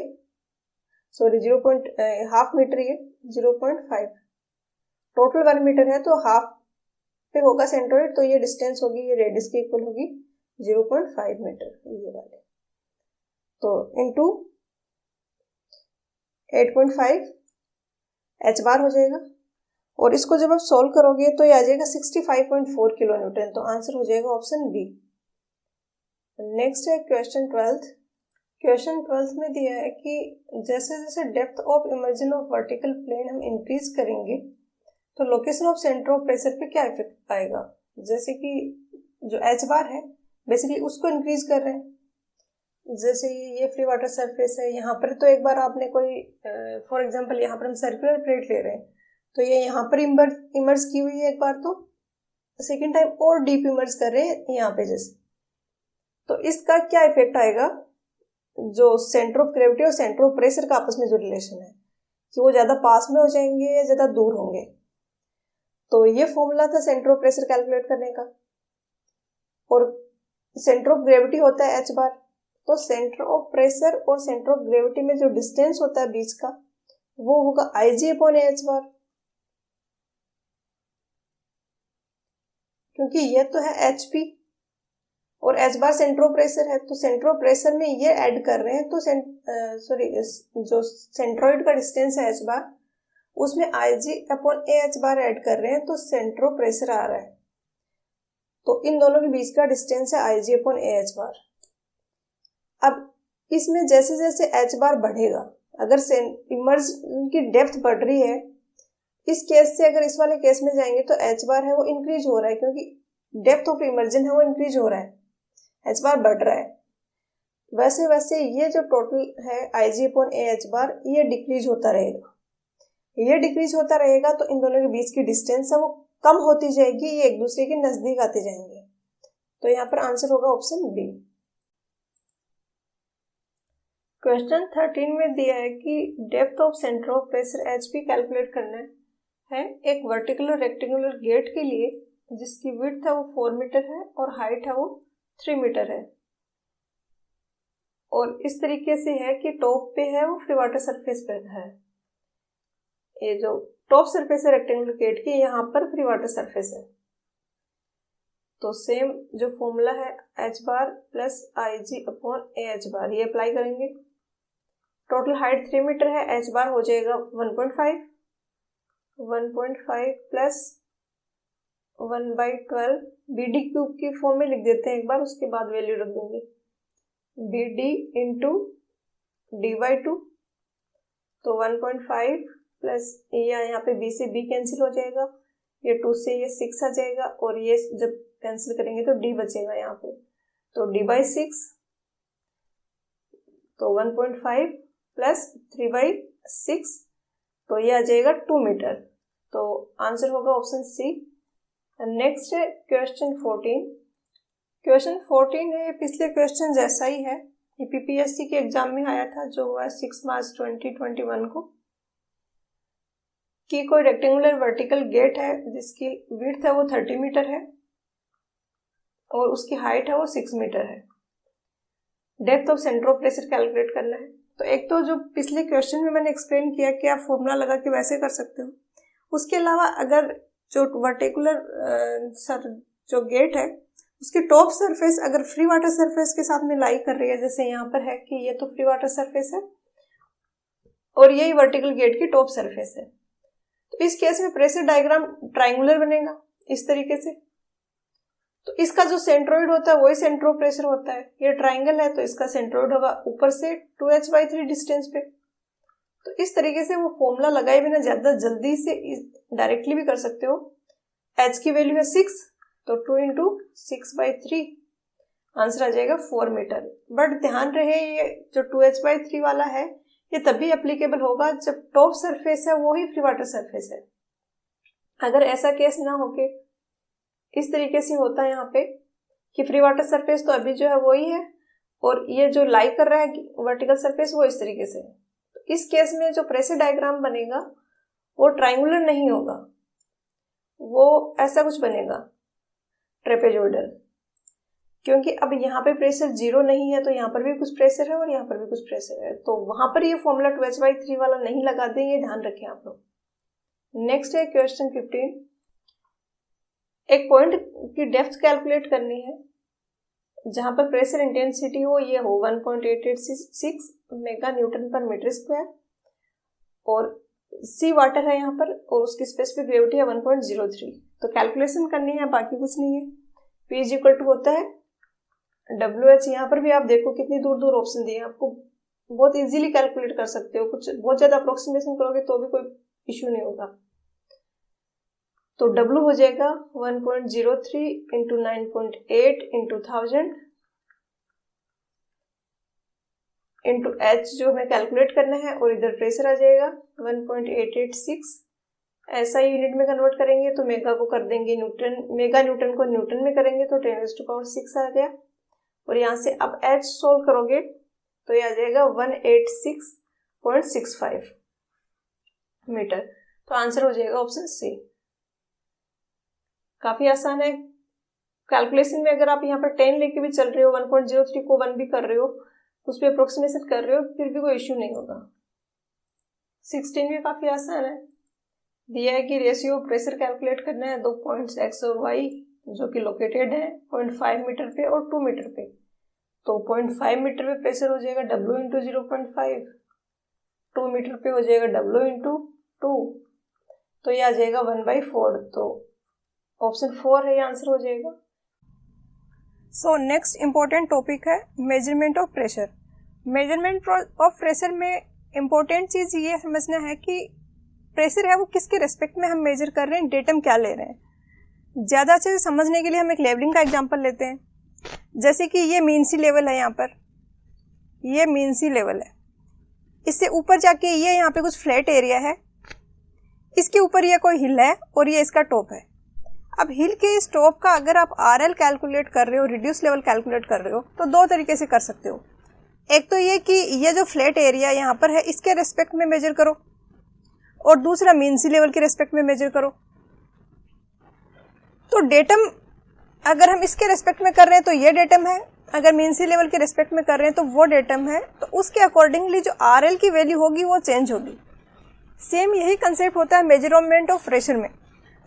हाफ मीटर ये 0.5, टोटल 1 मीटर है तो हाफ पे होगा सेंट्रोइड, तो ये डिस्टेंस होगी ये रेडियस के इक्वल होगी 0.5 मीटर ये वाले, तो इंटू 8.5 H बार हो जाएगा। और इसको जब आप सॉल्व करोगे तो ये आ जाएगा 65.4 किलो न्यूटन, तो आंसर हो जाएगा ऑप्शन बी। नेक्स्ट है क्वेश्चन 12। क्वेश्चन 12th में दिया है कि जैसे जैसे depth of immersion of vertical plane हम इंक्रीज करेंगे तो location of centre of pressure पे क्या इफेक्ट आएगा। जैसे कि जो एच बार है बेसिकली उसको इंक्रीज कर रहे हैं। जैसे ये फ्री वाटर सरफेस है, यहाँ पर तो एक बार आपने कोई फॉर एग्जांपल यहाँ पर हम सर्कुलर प्लेट ले रहे हैं तो ये यहाँ पर इमर्ज की हुई है एक बार, तो सेकेंड टाइम और डीप इमर्ज कर रहे हैं यहाँ पे जैसे। तो इसका क्या इफेक्ट आएगा, जो सेंटर ऑफ ग्रेविटी और सेंटर ऑफ प्रेशर का आपस में जो रिलेशन है कि वो ज्यादा पास में हो जाएंगे या ज्यादा दूर होंगे। तो ये फॉर्मूला था सेंटर ऑफ प्रेशर कैलकुलेट करने का, और सेंटर ऑफ ग्रेविटी होता है एच बार। तो सेंटर ऑफ प्रेशर और सेंटर ऑफ ग्रेविटी में जो डिस्टेंस होता है बीच का वो होगा IG अपॉन एच बार, क्योंकि ये तो है HP और H bar centre of pressure है। तो सेंटर ऑफ प्रेशर में ये ऐड कर रहे हैं तो जो सेंट्रोइड का डिस्टेंस है एच बार उसमें IG अपॉन एच बार ऐड कर रहे हैं तो सेंटर ऑफ प्रेशर आ रहा है। तो इन दोनों के बीच का डिस्टेंस है IG अपॉन एच बार। अब इसमें जैसे जैसे एच बार बढ़ेगा, अगर इमर्ज की डेप्थ बढ़ रही है, इस केस से अगर इस वाले केस में जाएंगे तो एच बार है वो इंक्रीज हो रहा है, क्योंकि डेप्थ ऑफ इमर्जन है वो इंक्रीज हो रहा है, एच बार बढ़ रहा है। वैसे वैसे ये जो टोटल है IG अपॉन एच बार ये डिक्रीज होता रहेगा। ये डिक्रीज होता रहेगा तो इन दोनों के बीच की डिस्टेंस है वो कम होती जाएगी, ये एक दूसरे के नजदीक आते जाएंगे। तो यहाँ पर आंसर होगा ऑप्शन बी। क्वेश्चन 13 में दिया है कि depth of centre of pressure HP calculate करना है एक वर्टिकुलर रेक्टेंगुलर गेट के लिए जिसकी विड्थ है वो 4 मीटर है और हाइट है वो 3 मीटर है, और इस तरीके से है कि टॉप पे है वो फ्री वाटर सरफेस पे है। ये जो टॉप सरफेस है रेक्टेंगुलर गेट की, यहाँ पर फ्री वाटर सरफेस है। तो सेम जो फॉर्मूला है H bar plus IG upon H बार ये अप्लाई करेंगे। टोटल हाइट 3 मीटर है, एच बार हो जाएगा 1.5 प्लस 1/12 BD क्यूब की फॉर्म में लिख देते हैं एक बार, उसके बाद वैल्यू रख देंगे BD इंटू D/2। तो 1.5 प्लस यहाँ पे B से B कैंसिल हो जाएगा, ये 2 से ये 6 आ जाएगा, और ये जब कैंसिल करेंगे तो D बचेगा यहाँ पे, तो D/6। तो 1.5 प्लस 3/6 तो ये आ जाएगा 2 मीटर। तो आंसर होगा ऑप्शन सी। नेक्स्ट है क्वेश्चन 14। क्वेश्चन 14 है पिछले क्वेश्चन जैसा ही है, ये PPSC के एग्जाम में आया था जो हुआ 6 मार्च 2021 को, कि कोई रेक्टेंगुलर वर्टिकल गेट है जिसकी विड्थ है वो 30 मीटर है और उसकी हाइट है वो 6 मीटर है। Depth of centre of pressure calculate करना है। तो एक तो जो पिछले क्वेश्चन में मैंने एक्सप्लेन किया कि आप फॉर्मूला लगा के वैसे कर सकते हो, उसके अलावा अगर जो वर्टिकुलर जो गेट है उसकी टॉप सरफेस अगर फ्री वाटर सरफेस के साथ में लाई कर रही है, जैसे यहाँ पर है कि ये तो फ्री वाटर सरफेस है और यही वर्टिकल गेट की टॉप सरफेस है, तो इस केस में प्रेशर डायग्राम ट्राइंगुलर बनेगा इस तरीके से। तो इसका जो सेंट्रोइड होता है वही सेंटर ऑफ प्रेशर होता है, ये ट्राइंगल है तो इसका सेंट्रोइड होगा ऊपर से 2h/3 डिस्टेंस पे। तो इस तरीके से वो फॉर्मूला लगाए बिना ज्यादा जल्दी से डायरेक्टली भी कर सकते हो। h की वैल्यू है 6, तो 2 इंटू 6/3 आंसर आ जाएगा 4 मीटर। बट ध्यान रहे ये जो 2h/3 वाला है ये तभी एप्लीकेबल होगा जब टॉप सरफेस है वो ही फ्री वाटर सरफेस है। अगर ऐसा केस ना हो के इस तरीके से होता है यहाँ पे कि फ्री वाटर सरफेस तो अभी जो है वही है और ये जो लाई कर रहा है वर्टिकल सरफेस वो इस तरीके से है, तो इस केस में जो प्रेशर डायग्राम बनेगा वो ट्राइंगुलर नहीं होगा, वो ऐसा कुछ बनेगा ट्रेपेजोइडल, क्योंकि अब यहाँ पे प्रेशर 0 नहीं है तो यहाँ पर भी कुछ प्रेशर है और यहाँ पर भी कुछ प्रेशर है, तो वहां पर ये फॉर्मूला 2h/3 वाला नहीं लगा दें, ये ध्यान रखें आप लोग। नेक्स्ट है क्वेश्चन 15। एक पॉइंट की डेप्थ कैलकुलेट करनी है जहां पर प्रेशर इंटेंसिटी हो ये हो 1.886 मेगा न्यूटन पर मीटर स्क्वायर और सी वाटर है यहाँ पर और उसकी स्पेसिफिक ग्रेविटी है 1.03। तो कैलकुलेशन करनी है, बाकी कुछ नहीं है। P इज इक्वल टू होता है WH यहाँ पर भी आप देखो कितनी दूर दूर ऑप्शन दिए हैं, आपको बहुत इजीली कैलकुलेट कर सकते हो, कुछ बहुत ज़्यादा अप्रोक्सीमेशन करोगे तो भी कोई इश्यू नहीं होगा। तो W हो जाएगा 1.03 इंटू 9.8 इंटू 1000 इंटू H जो हमें कैलकुलेट करना है, और इधर प्रेशर आ जाएगा 1.886। ऐसा यूनिट में कन्वर्ट करेंगे तो मेगा को कर देंगे न्यूटन, मेगा न्यूटन को न्यूटन में करेंगे तो 10⁻⁶ आ गया। और यहाँ से अब H सोल्व करोगे तो ये आ जाएगा 186.65 मीटर। तो आंसर हो जाएगा ऑप्शन सी। काफी आसान है कैलकुलेशन में। अगर आप यहाँ पर 10 लेके भी चल रहे हो, 1.03 को 1 भी कर रहे हो, उस पर अप्रोक्सीमेशन कर रहे हो, फिर भी कोई इश्यू नहीं होगा। 16 भी काफी आसान है। दिया है कि रेशियो ऑफ प्रेशर कैलकुलेट करना है 2 पॉइंट्स एक्स और वाई जो कि लोकेटेड है 0.5 मीटर पे और 2 मीटर पे। तो 0.5 मीटर पे प्रेशर हो जाएगा W इंटू 0.5, 2 मीटर पे हो जाएगा W इंटू 2, तो ये आ जाएगा 1/4। तो ऑप्शन 4 है, ये आंसर हो जाएगा। सो नेक्स्ट इम्पोर्टेंट टॉपिक है measurement of pressure. Measurement of pressure में इम्पोर्टेंट चीज़ ये समझना है कि प्रेशर है वो किसके रेस्पेक्ट में हम मेजर कर रहे हैं, डेटम क्या ले रहे हैं। ज़्यादा अच्छे से समझने के लिए हम एक लेवलिंग का एग्जांपल लेते हैं। जैसे कि ये मीन सी लेवल है, यहाँ पर ये मीन सी लेवल है, इससे ऊपर जाके ये यहाँ पे कुछ फ्लैट एरिया है, इसके ऊपर ये कोई हिल है और ये इसका टॉप है। अब हिल के इस टॉप का अगर आप RL कैलकुलेट कर रहे हो, रिड्यूस लेवल कैलकुलेट कर रहे हो, तो दो तरीके से कर सकते हो। एक तो ये कि ये जो फ्लैट एरिया यहाँ पर है इसके रेस्पेक्ट में मेजर करो, और दूसरा मीन सी लेवल के रेस्पेक्ट में मेजर करो। तो डेटम अगर हम इसके रेस्पेक्ट में कर रहे हैं तो ये डेटम है, अगर मीन सी लेवल के रेस्पेक्ट में कर रहे हैं तो वो डेटम है। तो उसके अकॉर्डिंगली जो RL की वैल्यू होगी वो चेंज होगी। सेम यही कंसेप्ट होता है मेजरमेंट ऑफ प्रेशर में।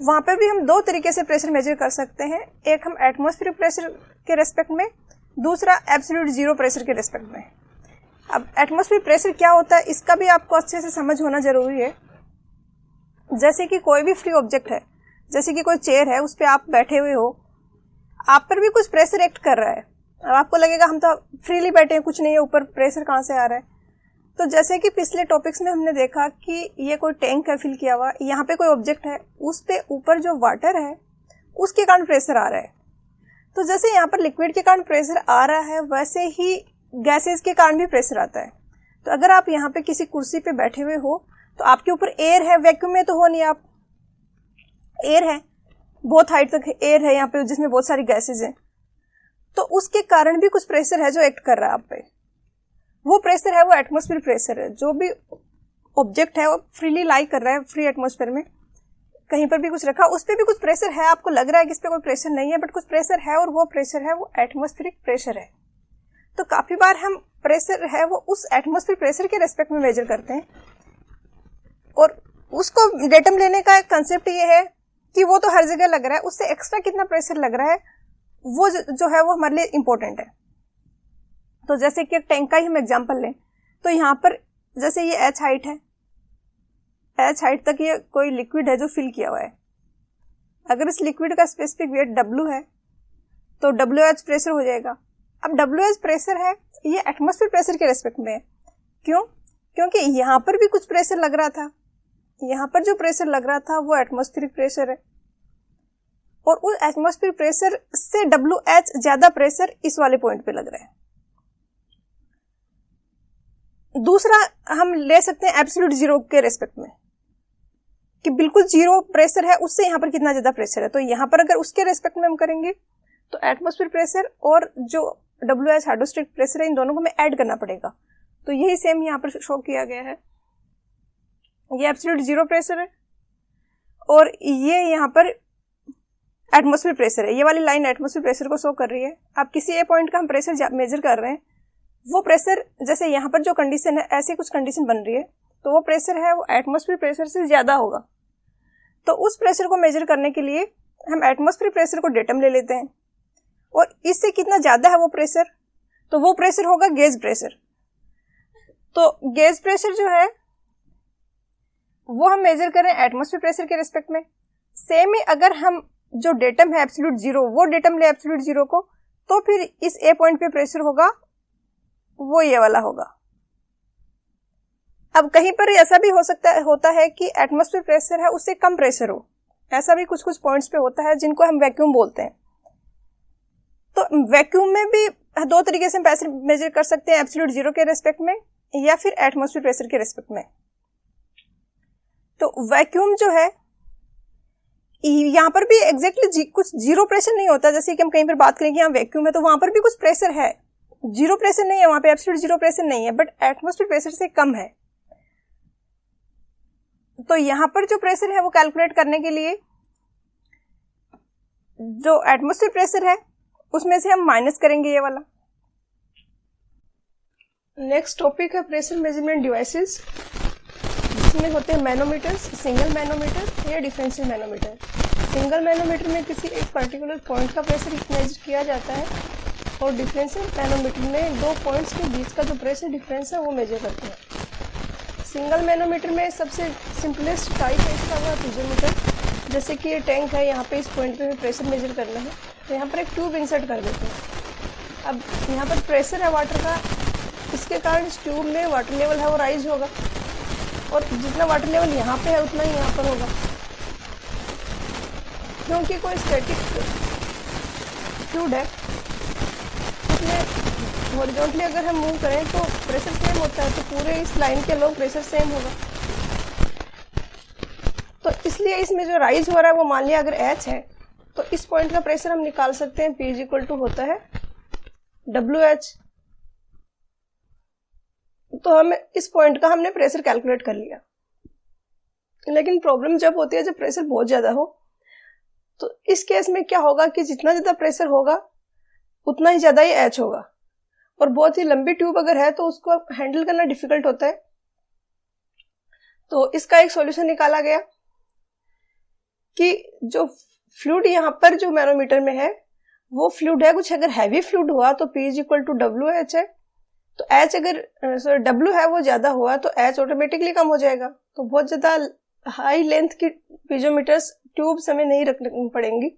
वहाँ पर भी हम दो तरीके से प्रेशर मेजर कर सकते हैं, एक हम एटमॉस्फेरिक प्रेशर के रेस्पेक्ट में, दूसरा एब्सोल्यूट जीरो प्रेशर के रेस्पेक्ट में। अब एटमॉस्फेरिक प्रेशर क्या होता है इसका भी आपको अच्छे से समझ होना जरूरी है। जैसे कि कोई भी फ्री ऑब्जेक्ट है, जैसे कि कोई चेयर है, उस पर आप बैठे हुए हो, आप पर भी कुछ प्रेशर एक्ट कर रहा है। अब आपको लगेगा हम तो फ्रीली बैठे हैं, कुछ नहीं है, ऊपर प्रेशर कहाँ से आ रहा है। तो जैसे कि पिछले टॉपिक्स में हमने देखा कि ये कोई टैंक है फिल किया हुआ, यहाँ पे कोई ऑब्जेक्ट है, उस पे ऊपर जो वाटर है उसके कारण प्रेशर आ रहा है। तो जैसे यहाँ पर लिक्विड के कारण प्रेशर आ रहा है, वैसे ही गैसेज के कारण भी प्रेशर आता है। तो अगर आप यहाँ पे किसी कुर्सी पे बैठे हुए हो तो आपके ऊपर एयर है, वैक्यूम में तो हो नहीं, आप एयर है, बहुत हाइट तक एयर है यहाँ पे जिसमें बहुत सारी गैसेज हैं, तो उसके कारण भी कुछ प्रेशर है जो एक्ट कर रहा है आप पे। वो प्रेशर है वो एटमॉस्फेरिक प्रेशर है। जो भी ऑब्जेक्ट है वो फ्रीली लाई कर रहा है फ्री एटमॉस्फेयर में, कहीं पर भी कुछ रखा, उस पर भी कुछ प्रेशर है, आपको लग रहा है कि इस पर कोई प्रेशर नहीं है, बट कुछ प्रेशर है, और वो प्रेशर है वो एटमॉस्फेरिक प्रेशर है। तो काफी बार हम प्रेशर है वो उस एटमॉस्फेरिक प्रेशर के रेस्पेक्ट में मेजर करते हैं, और उसको डेटम लेने का कंसेप्ट ये है कि वो तो हर जगह लग रहा है, उससे एक्स्ट्रा कितना प्रेशर लग रहा है वो जो है वो हमारे लिए इंपॉर्टेंट है। तो जैसे कि टैंक का ही हम एग्जांपल लें, तो यहाँ पर जैसे ये H हाइट है, H हाइट तक ये कोई लिक्विड है जो फिल किया हुआ है। अगर इस लिक्विड का स्पेसिफिक वेट W है तो WH प्रेशर हो जाएगा। अब WH प्रेशर है ये एटमॉस्फेयर प्रेशर के रेस्पेक्ट में है। क्यों? क्योंकि यहाँ पर भी कुछ प्रेशर लग रहा था, यहाँ पर जो प्रेशर लग रहा था वो एटमॉस्फेरिक प्रेशर है, और उस एटमॉस्फेरिक प्रेशर से WH ज्यादा प्रेशर इस वाले पॉइंट पे लग रहा है। दूसरा हम ले सकते हैं एब्सोल्यूट जीरो के रेस्पेक्ट में, कि बिल्कुल जीरो प्रेशर है, उससे यहाँ पर कितना ज्यादा प्रेशर है। तो यहाँ पर अगर उसके रेस्पेक्ट में हम करेंगे तो एटमॉस्फेयर प्रेशर और जो WH हाइड्रोस्टेटिक प्रेशर है इन दोनों को हमें ऐड करना पड़ेगा। तो यही सेम यहाँ पर शो किया गया है। ये एब्सोल्यूट जीरो प्रेशर है और ये यहाँ पर एटमॉस्फेयर प्रेशर है। ये वाली लाइन एटमॉस्फेयर प्रेशर को शो कर रही है। अब किसी ए पॉइंट का हम प्रेशर मेजर कर रहे हैं, वो प्रेशर जैसे यहाँ पर जो कंडीशन है ऐसी कुछ कंडीशन बन रही है, तो वो प्रेशर है वो एटमॉस्फेयर प्रेशर से ज्यादा होगा। तो उस प्रेशर को मेजर करने के लिए हम एटमॉस्फेयर प्रेशर को डेटम ले लेते हैं, और इससे कितना ज्यादा है वो प्रेशर, तो वो प्रेशर होगा गेज प्रेशर। तो गेज प्रेशर जो है वो हम मेजर करें एटमॉस्फेयर प्रेशर के रिस्पेक्ट में। सेम ही अगर हम जो डेटम है एब्सोल्यूट जीरो, वो डेटम ले एब्सोल्यूट जीरो को, तो फिर इस ए पॉइंट पे प्रेशर होगा वो ये वाला होगा। अब कहीं पर ऐसा भी होता है कि एटमॉस्फेयर प्रेशर है उससे कम प्रेशर हो, ऐसा भी कुछ कुछ पॉइंट्स पे होता है जिनको हम वैक्यूम बोलते हैं। तो वैक्यूम में भी दो तरीके से हम प्रेशर मेजर कर सकते हैं, एब्सोल्यूट जीरो के रेस्पेक्ट में या फिर एटमॉस्फेयर प्रेशर के रेस्पेक्ट में। तो वैक्यूम जो है यहाँ पर भी एग्जैक्टली कुछ जीरो प्रेशर नहीं होता, जैसे कि हम कहीं पर बात करें कि यहाँ वैक्यूम है तो वहां पर भी कुछ प्रेशर है, जीरो प्रेशर नहीं है वहां पे, एब्सोल्यूट जीरो प्रेशर नहीं है, बट एटमॉस्फेयर प्रेशर से कम है। तो यहाँ पर जो प्रेशर है वो कैलकुलेट करने के लिए जो एटमॉस्फेयर प्रेशर है उसमें से हम माइनस करेंगे ये वाला। नेक्स्ट टॉपिक है प्रेशर मेजरमेंट डिवाइसेस, जिसमें होते हैं मैनोमीटर, सिंगल मैनोमीटर या डिफरेंशियल मैनोमीटर। सिंगल मैनोमीटर में किसी एक पर्टिकुलर पॉइंट का प्रेशर मेजर किया जाता है और डिफरेंशियल मैनोमीटर में दो पॉइंट्स के बीच का जो प्रेशर डिफरेंस है वो मेजर करते हैं। सिंगल मैनोमीटर में सबसे सिंपलेस्ट टाइप है इसका हुआ पीजोमीटर। जैसे कि ये टैंक है, यहाँ पे इस पॉइंट पे प्रेशर मेजर करना है तो यहाँ पर एक ट्यूब इंसर्ट कर देते हैं। अब यहाँ पर प्रेशर है वाटर का, इसके कारण इस ट्यूब में वाटर लेवल है वो राइज होगा और जितना वाटर लेवल यहाँ पे है उतना ही यहाँ पर होगा, क्योंकि कोई स्टैटिक फ्लूइड है उसमें हॉरिजॉन्टली अगर हम मूव करें तो प्रेशर सेम होता है, तो पूरे इस लाइन के लोग प्रेशर सेम होगा। तो इसलिए इसमें जो राइज हो रहा है वो मान लिया अगर एच है तो इस पॉइंट का प्रेशर हम निकाल सकते हैं, P इज इक्वल टू होता है WH। तो हम इस पॉइंट का हमने प्रेशर कैलकुलेट कर लिया। लेकिन प्रॉब्लम जब होती है जब प्रेशर बहुत ज्यादा हो, तो इस केस में क्या होगा कि जितना ज्यादा प्रेशर होगा उतना ही ज्यादा ही एच होगा, और बहुत ही लंबी ट्यूब अगर है तो उसको हैंडल करना डिफिकल्ट होता है। तो इसका एक सॉल्यूशन निकाला गया कि जो फ्लूइड यहाँ पर जो मैनोमीटर में है वो फ्लूइड है कुछ अगर हैवी फ्लूइड हुआ तो P is equal to WH है, तो H अगर W है वो ज्यादा हुआ तो H ऑटोमेटिकली कम हो जाएगा। तो बहुत ज्यादा हाई लेंथ की पीजोमीटर्स ट्यूब्स हमें नहीं रखनी पड़ेंगी।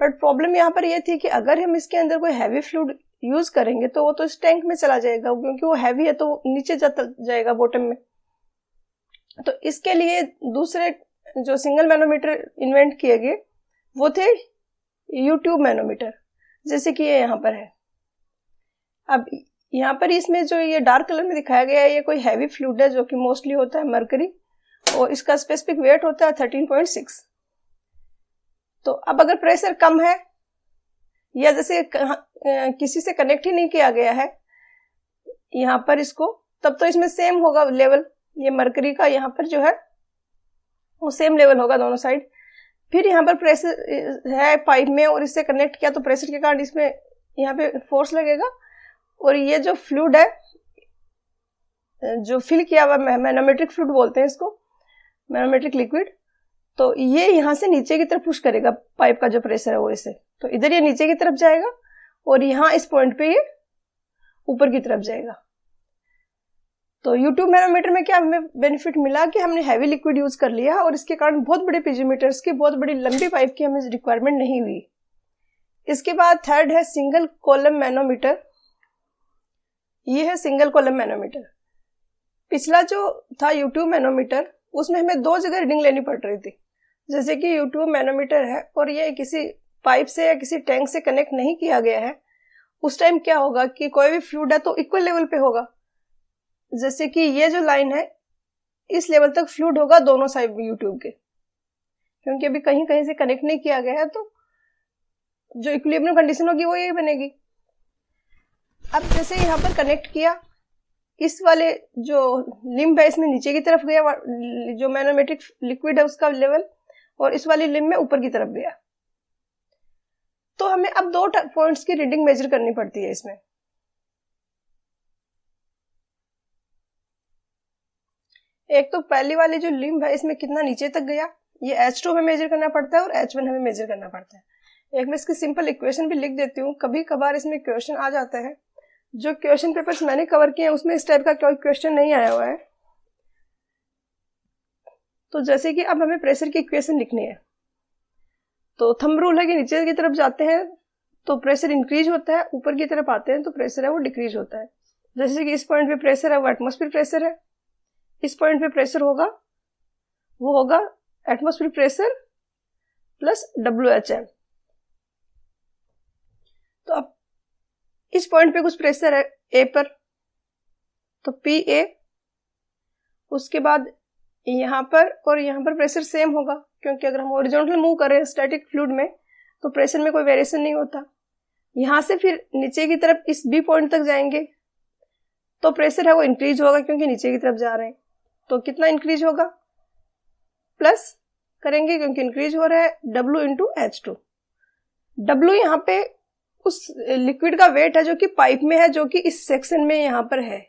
बट प्रॉब्लम यहाँ पर यह थी कि अगर हम इसके अंदर कोई हैवी फ्लूइड यूज करेंगे तो वो तो इस टैंक में चला जाएगा, क्योंकि वो हैवी है तो वो नीचे जाता जाएगा बॉटम में। तो इसके लिए दूसरे जो सिंगल मैनोमीटर इन्वेंट किए गए वो थे यूट्यूब मैनोमीटर, जैसे कि ये यहाँ पर है। अब यहाँ पर इसमें जो ये डार्क कलर में दिखाया गया है ये कोई हैवी फ्लूइड है जो कि मोस्टली होता है मरकरी, और इसका स्पेसिफिक वेट होता है 13.6। तो अब अगर प्रेशर कम है या जैसे किसी से कनेक्ट ही नहीं किया गया है यहाँ पर इसको, तब तो इसमें सेम होगा लेवल, ये मरकरी का यहाँ पर जो है वो सेम लेवल होगा दोनों साइड। फिर यहाँ पर प्रेशर है पाइप में और इससे कनेक्ट किया तो प्रेशर के कारण इसमें यहाँ पे फोर्स लगेगा, और ये जो फ्लूइड है जो फिल किया हुआ मैनोमेट्रिक फ्लूइड बोलते हैं इसको, मैनोमेट्रिक लिक्विड, तो ये यहाँ से नीचे की तरफ पुश करेगा पाइप का जो प्रेशर है वो इसे, तो इधर ये नीचे की तरफ जाएगा और यहाँ इस पॉइंट पे ये ऊपर की तरफ जाएगा। तो यूट्यूब मैनोमीटर में क्या हमें बेनिफिट मिला कि हमने हैवी लिक्विड यूज कर लिया और इसके कारण बहुत बड़े पीजोमीटर्स की बहुत बड़ी लंबी पाइप की हमें रिक्वायरमेंट नहीं हुई। इसके बाद थर्ड है सिंगल कॉलम मैनोमीटर। ये है सिंगल कॉलम मैनोमीटर। पिछला जो था यूट्यूब मैनोमीटर उसमें हमें दो जगह रीडिंग लेनी पड़ रही थी, जैसे कि यूट्यूब मैनोमीटर है और ये किसी पाइप से या किसी टैंक से कनेक्ट नहीं किया गया है, उस टाइम क्या होगा कि कोई भी फ्लूइड है तो इक्वल लेवल पे होगा। जैसे कि ये जो लाइन है इस लेवल तक फ्लूइड होगा दोनों साइड यूट्यूब के, क्योंकि अभी कहीं कहीं से कनेक्ट नहीं किया गया है, तो जो इक्विलिब्रियम कंडीशन होगी वो यही बनेगी। अब जैसे यहाँ पर कनेक्ट किया, इस वाले जो लिम्ब है इसमें नीचे की तरफ गया जो मैनोमेट्रिक लिक्विड है उसका लेवल, और इस वाली लिम्ब में ऊपर की तरफ गया। तो हमें अब दो पॉइंट्स की रीडिंग मेजर करनी पड़ती है इसमें। एक तो पहली वाली जो लिम्ब है इसमें कितना नीचे तक गया, ये H2 हमें मेजर करना पड़ता है और H1 हमें मेजर करना पड़ता है। एक मैं इसकी सिंपल इक्वेशन भी लिख देती हूँ, कभी कभार इसमें क्वेश्चन आ जाता है। जो क्वेश्चन पेपर्स मैंने कवर किए हैं उसमें इस टाइप का कोई क्वेश्चन नहीं आया हुआ है। तो जैसे कि अब हमें प्रेशर की इक्वेशन लिखनी है, तो थंब रूल है कि नीचे की तरफ जाते हैं तो प्रेशर इंक्रीज होता है, ऊपर की तरफ आते हैं तो प्रेशर है वो डिक्रीज होता है। जैसे कि इस पॉइंट पे प्रेशर है वो एटमॉस्फेरिक प्रेशर है, इस पॉइंट पे प्रेशर होगा वो होगा एटमॉस्फेरिक प्रेशर प्लस WHM। तो अब इस पॉइंट पे कुछ प्रेशर है ए पर, तो PA, उसके बाद यहाँ पर और यहाँ पर प्रेशर सेम होगा, क्योंकि अगर हम हॉरिजॉन्टल मूव करें स्टैटिक फ्लूइड में तो प्रेशर में कोई वेरिएशन नहीं होता। यहाँ से फिर नीचे की तरफ इस B पॉइंट तक जाएंगे तो प्रेशर है वो इंक्रीज होगा, क्योंकि नीचे की तरफ जा रहे हैं। तो कितना इंक्रीज होगा, प्लस करेंगे क्योंकि इंक्रीज हो रहा है W इंटू H2। W यहाँ पे उस लिक्विड का वेट है जो कि पाइप में है, जो कि इस सेक्शन में यहाँ पर है।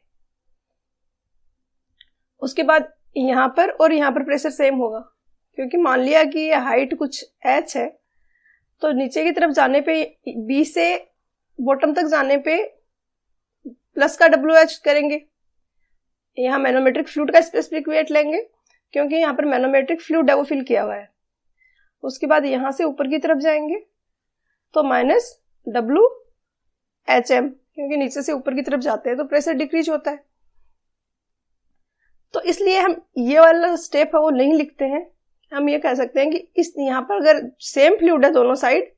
उसके बाद यहाँ पर और यहाँ पर प्रेशर सेम होगा, क्योंकि मान लिया कि ये हाइट कुछ H है, तो नीचे की तरफ जाने पे B से बॉटम तक जाने पे प्लस का WH करेंगे। यहाँ मैनोमेट्रिक फ्लूइड का स्पेसिफिक वेट लेंगे, क्योंकि यहाँ पर मैनोमेट्रिक फ्लूइड है वो फिल किया हुआ है। उसके बाद यहाँ से ऊपर की तरफ जाएंगे तो माइनस WHM, क्योंकि नीचे से ऊपर की तरफ जाते हैं तो प्रेशर डिक्रीज होता है। तो इसलिए हम ये वाला स्टेप है वो नहीं लिखते हैं। हम ये कह सकते हैं कि इस यहाँ पर अगर सेम फ्लूइड है दोनों साइड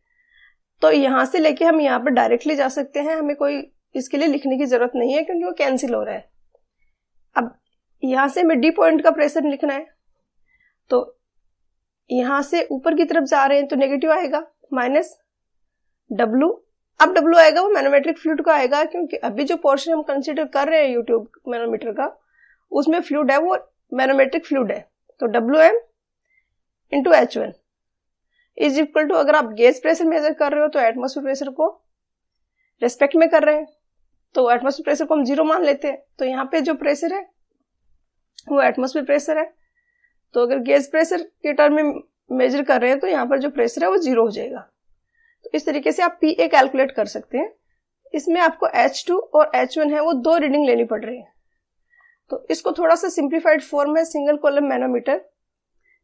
तो यहाँ से लेके हम यहाँ पर डायरेक्टली जा सकते हैं, हमें कोई इसके लिए लिखने की जरूरत नहीं है, क्योंकि वो कैंसिल हो रहा है। अब यहाँ से हमें D पॉइंट का प्रेशर लिखना है, तो यहाँ से ऊपर की तरफ जा रहे हैं तो नेगेटिव आएगा माइनस W। अब W आएगा वो मैनोमेट्रिक फ्लूइड का आएगा, क्योंकि अभी जो पोर्शन हम कंसीडर कर रहे हैं यूट्यूब मैनोमीटर का उसमें फ्लूइड है वो मैनोमेट्रिक फ्लूइड है। तो WM into H1 is equal to, अगर आप गैस प्रेशर मेजर कर रहे हो तो एटमॉस्फेरिक प्रेशर को रेस्पेक्ट में कर रहे हैं तो एटमॉस्फेरिक प्रेशर को हम 0 मान लेते हैं। तो यहाँ पे जो प्रेशर है वो एटमॉस्फेरिक प्रेशर है, तो अगर गैस प्रेशर के टर्म में मेजर कर रहे हैं तो यहाँ पर जो प्रेशर है वो 0 हो जाएगा। तो इस तरीके से आप PA कैलकुलेट कर सकते हैं। इसमें आपको H2 और H1 है वो 2 रीडिंग लेनी पड़ रही है। तो इसको थोड़ा सा सिंप्लीफाइड फॉर्म है सिंगल कॉलम मैनोमीटर।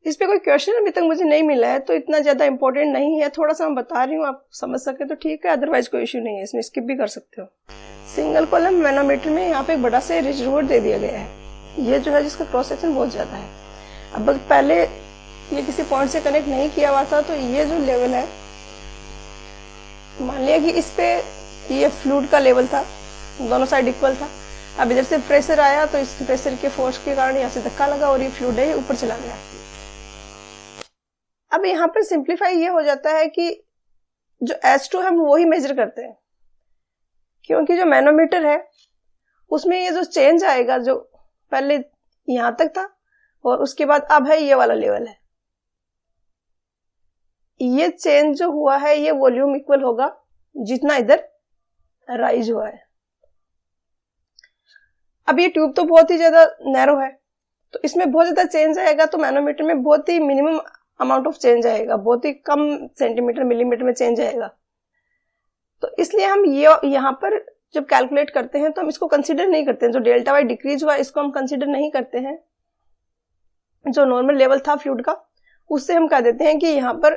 इस पे कोई क्वेश्चन अभी तक मुझे नहीं मिला है, तो इतना ज्यादा इंपॉर्टेंट नहीं है, थोड़ा सा मैं बता रही हूँ, आप समझ सके तो ठीक है, अदरवाइज कोई इश्यू नहीं है, इसमें स्किप भी कर सकते हो। सिंगल कॉलम मैनोमीटर में यहाँ पे एक बड़ा सा रिजर्वोयर दे दिया गया है, ये जो है जिसका क्रॉस सेक्शन बहुत ज्यादा है। अब पहले ये किसी पॉइंट से कनेक्ट नहीं किया हुआ था, तो ये जो लेवल है, मान लिया कि इस पे ये फ्लूइड का लेवल था, दोनों साइड इक्वल था। अब इधर से प्रेशर आया तो इस प्रेशर के फोर्स के कारण यहाँ से धक्का लगा और ये फ्लूइड है ऊपर चला गया। अब यहाँ पर सिंप्लीफाई ये हो जाता है कि जो H2 हम वो ही मेजर करते हैं, क्योंकि जो मैनोमीटर है उसमें ये जो चेंज आएगा, जो पहले यहाँ तक था और उसके बाद अब है ये वाला लेवल है, ये चेंज जो हुआ है ये वॉल्यूम इक्वल होगा जितना इधर राइज हुआ है। अब ये ट्यूब तो बहुत ही ज्यादा नैरो है, तो इसमें बहुत ज्यादा चेंज आएगा, तो मैनोमीटर में बहुत ही मिनिमम अमाउंट ऑफ चेंज आएगा, बहुत ही कम सेंटीमीटर मिलीमीटर में चेंज आएगा। तो इसलिए हम ये यहाँ पर जब कैलकुलेट करते हैं तो हम इसको कंसीडर नहीं करते हैं, जो डेल्टा वाई डिक्रीज हुआ इसको हम कंसीडर नहीं करते हैं। जो नॉर्मल लेवल था फ्लूइड का उससे हम कह देते हैं कि यहाँ पर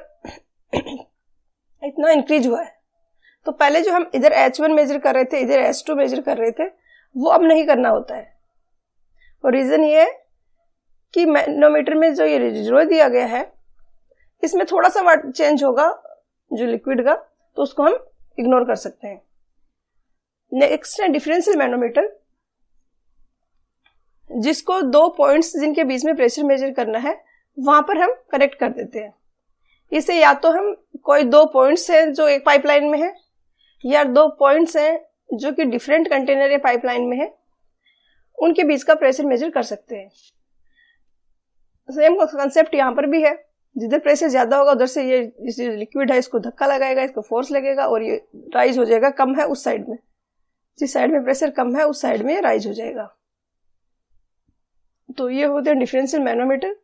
इतना इंक्रीज हुआ है। तो पहले जो हम इधर H1 मेजर कर रहे थे, इधर H2 मेजर कर रहे थे, वो अब नहीं करना होता है। और रीजन ये है कि मैनोमीटर में जो ये रिजर्वोयर दिया गया है इसमें थोड़ा सा चेंज होगा जो लिक्विड का, तो उसको हम इग्नोर कर सकते हैं। नेक्स्ट है डिफरेंशियल मैनोमीटर, जिसको 2 पॉइंट्स जिनके बीच में प्रेशर मेजर करना है वहां पर हम कनेक्ट कर देते हैं। इसे या तो हम कोई 2 पॉइंट्स हैं जो एक पाइपलाइन में है, या 2 पॉइंट्स हैं जो कि डिफरेंट कंटेनर या पाइपलाइन में है, उनके बीच का प्रेशर मेजर कर सकते हैं। सेम कंसेप्ट यहाँ पर भी है, जिधर प्रेशर ज्यादा होगा उधर से ये लिक्विड है इसको धक्का लगाएगा, इसको फोर्स लगेगा और ये राइज हो जाएगा, कम है उस साइड में, जिस साइड में प्रेशर कम है उस साइड में राइज हो जाएगा। तो ये होते हैं डिफरेंशियल मैनोमीटर।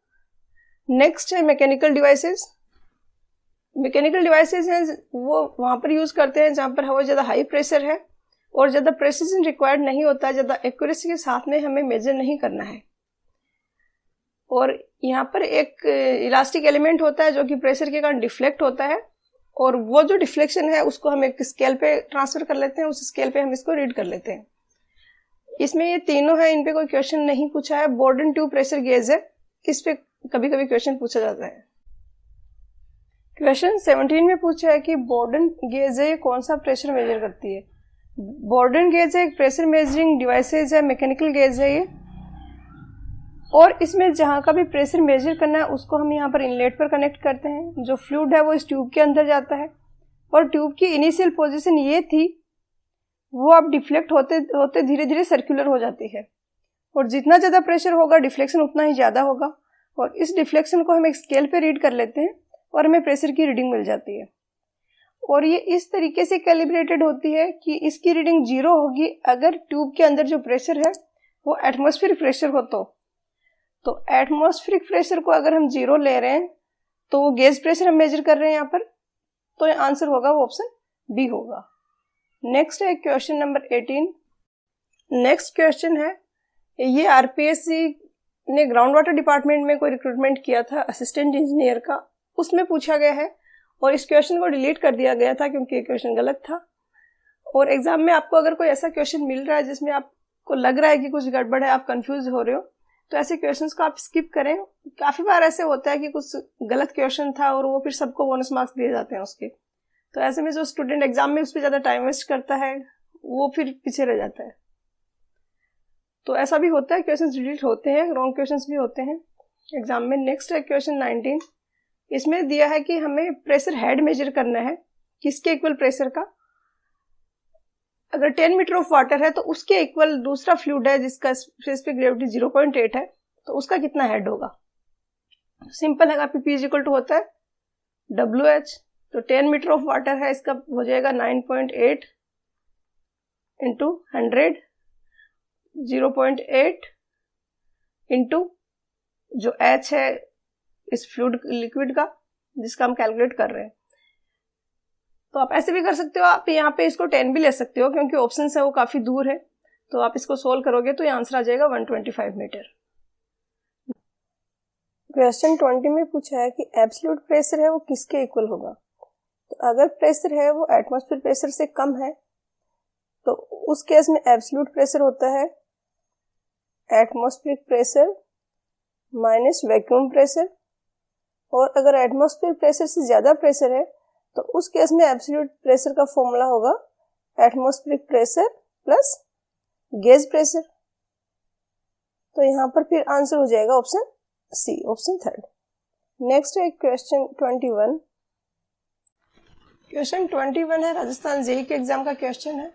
नेक्स्ट है मैकेनिकल डिवाइसेस। मैकेनिकल डिवाइसेस हैं वो वहां पर यूज करते हैं जहां पर हवा ज्यादा हाई प्रेशर है और ज्यादा प्रेसिजन रिक्वायर्ड नहीं होता, ज्यादा एक्यूरेसी के साथ में हमें मेजर नहीं करना है। और यहाँ पर एक इलास्टिक एलिमेंट होता है जो कि प्रेशर के कारण डिफ्लेक्ट होता है और वो जो डिफ्लेक्शन है उसको हम एक स्केल पे ट्रांसफर कर लेते हैं, उस स्केल पे हम इसको रीड कर लेते हैं। इसमें ये तीनों है, इन पे कोई क्वेश्चन नहीं पूछा है। बोर्डन ट्यूब प्रेशर गेज है, इस पे कभी कभी क्वेश्चन पूछा जाता है। क्वेश्चन 17 में पूछा है कि बोर्डन गेज है, ये कौन सा प्रेशर मेजर करती है। बोर्डन गेज है एक प्रेशर मेजरिंग डिवाइसेज है, मैकेनिकल गेज है ये, और इसमें जहाँ का भी प्रेशर मेजर करना है उसको हम यहाँ पर इनलेट पर कनेक्ट करते हैं। जो फ्लूइड है वो इस ट्यूब के अंदर जाता है, और ट्यूब की इनिशियल पोजीशन ये थी, वो अब डिफ्लेक्ट होते होते धीरे धीरे सर्कुलर हो जाती है, और जितना ज़्यादा प्रेशर होगा डिफ्लेक्शन उतना ही ज़्यादा होगा, और इस डिफ्लेक्शन को हम एक स्केल पे रीड कर लेते हैं और हमें प्रेशर की रीडिंग मिल जाती है। और ये इस तरीके से कैलिब्रेटेड होती है कि इसकी रीडिंग 0 होगी अगर ट्यूब के अंदर जो प्रेशर है वो एटमॉस्फेरिक प्रेशर हो तो एटमॉस्फेरिक प्रेशर को अगर हम 0 ले रहे हैं तो वो गेज प्रेशर हम मेजर कर रहे हैं यहाँ पर, तो आंसर होगा वो ऑप्शन बी होगा। नेक्स्ट है क्वेश्चन नंबर 18। नेक्स्ट क्वेश्चन है, ये आरपीएससी ने ग्राउंड वाटर डिपार्टमेंट में कोई रिक्रूटमेंट किया था असिस्टेंट इंजीनियर का, उसमें पूछा गया है, और इस क्वेश्चन को डिलीट कर दिया गया था क्योंकि ये क्वेश्चन गलत था। और एग्जाम में आपको अगर कोई ऐसा क्वेश्चन मिल रहा है जिसमें आपको लग रहा है कि कुछ गड़बड़ है, आप कंफ्यूज हो रहे हो, तो ऐसे क्वेश्चंस को आप स्किप करें। काफी बार ऐसे होता है कि कुछ गलत क्वेश्चन था और वो फिर सबको बोनस मार्क्स दिए जाते हैं उसके, तो ऐसे में जो स्टूडेंट एग्जाम में उस पर ज्यादा टाइम वेस्ट करता है वो फिर पीछे रह जाता है। तो ऐसा भी होता है, क्वेश्चन डिलीट होते हैं, रॉन्ग क्वेश्चन भी होते हैं एग्जाम में। नेक्स्ट है क्वेश्चन 19। इसमें दिया है कि हमें प्रेशर हेड मेजर करना है, किसके इक्वल प्रेशर का। अगर 10 मीटर ऑफ वाटर है तो उसके इक्वल दूसरा फ्लूइड है जिसका स्पेसिफिक ग्रेविटी 0.8 है, तो उसका कितना हेड होगा। सिंपल है, पी इज इक्वल टू होता है WH, तो 10 मीटर ऑफ वाटर है, इसका हो जाएगा 9.8 इंटू 100, 0.8 इंटू जो H है इस फ्लूइड लिक्विड का जिसका हम कैलकुलेट कर रहे हैं। तो आप ऐसे भी कर सकते हो, आप यहाँ पे इसको 10 भी ले सकते हो क्योंकि ऑप्शन है वो काफी दूर है, तो आप इसको सोल्व करोगे तो ये आंसर आ जाएगा 125 मीटर। क्वेश्चन 20 में पूछा है कि एब्सोल्यूट प्रेशर है वो किसके इक्वल होगा। तो अगर प्रेशर है वो एटमॉस्फेयर प्रेशर से कम है तो उस केस में एब्सोल्यूट प्रेशर होता है atmospheric pressure minus vacuum pressure, और अगर एटमॉस्फेयर प्रेशर से ज्यादा प्रेशर है तो उस केस में एब्सोल्यूट प्रेशर का फॉर्मूला होगा atmospheric pressure plus gauge pressure. तो यहाँ पर फिर आंसर हो जाएगा ऑप्शन सी, ऑप्शन 3। नेक्स्ट है क्वेश्चन 21। क्वेश्चन 21 है राजस्थान जेईई के एग्जाम का क्वेश्चन है।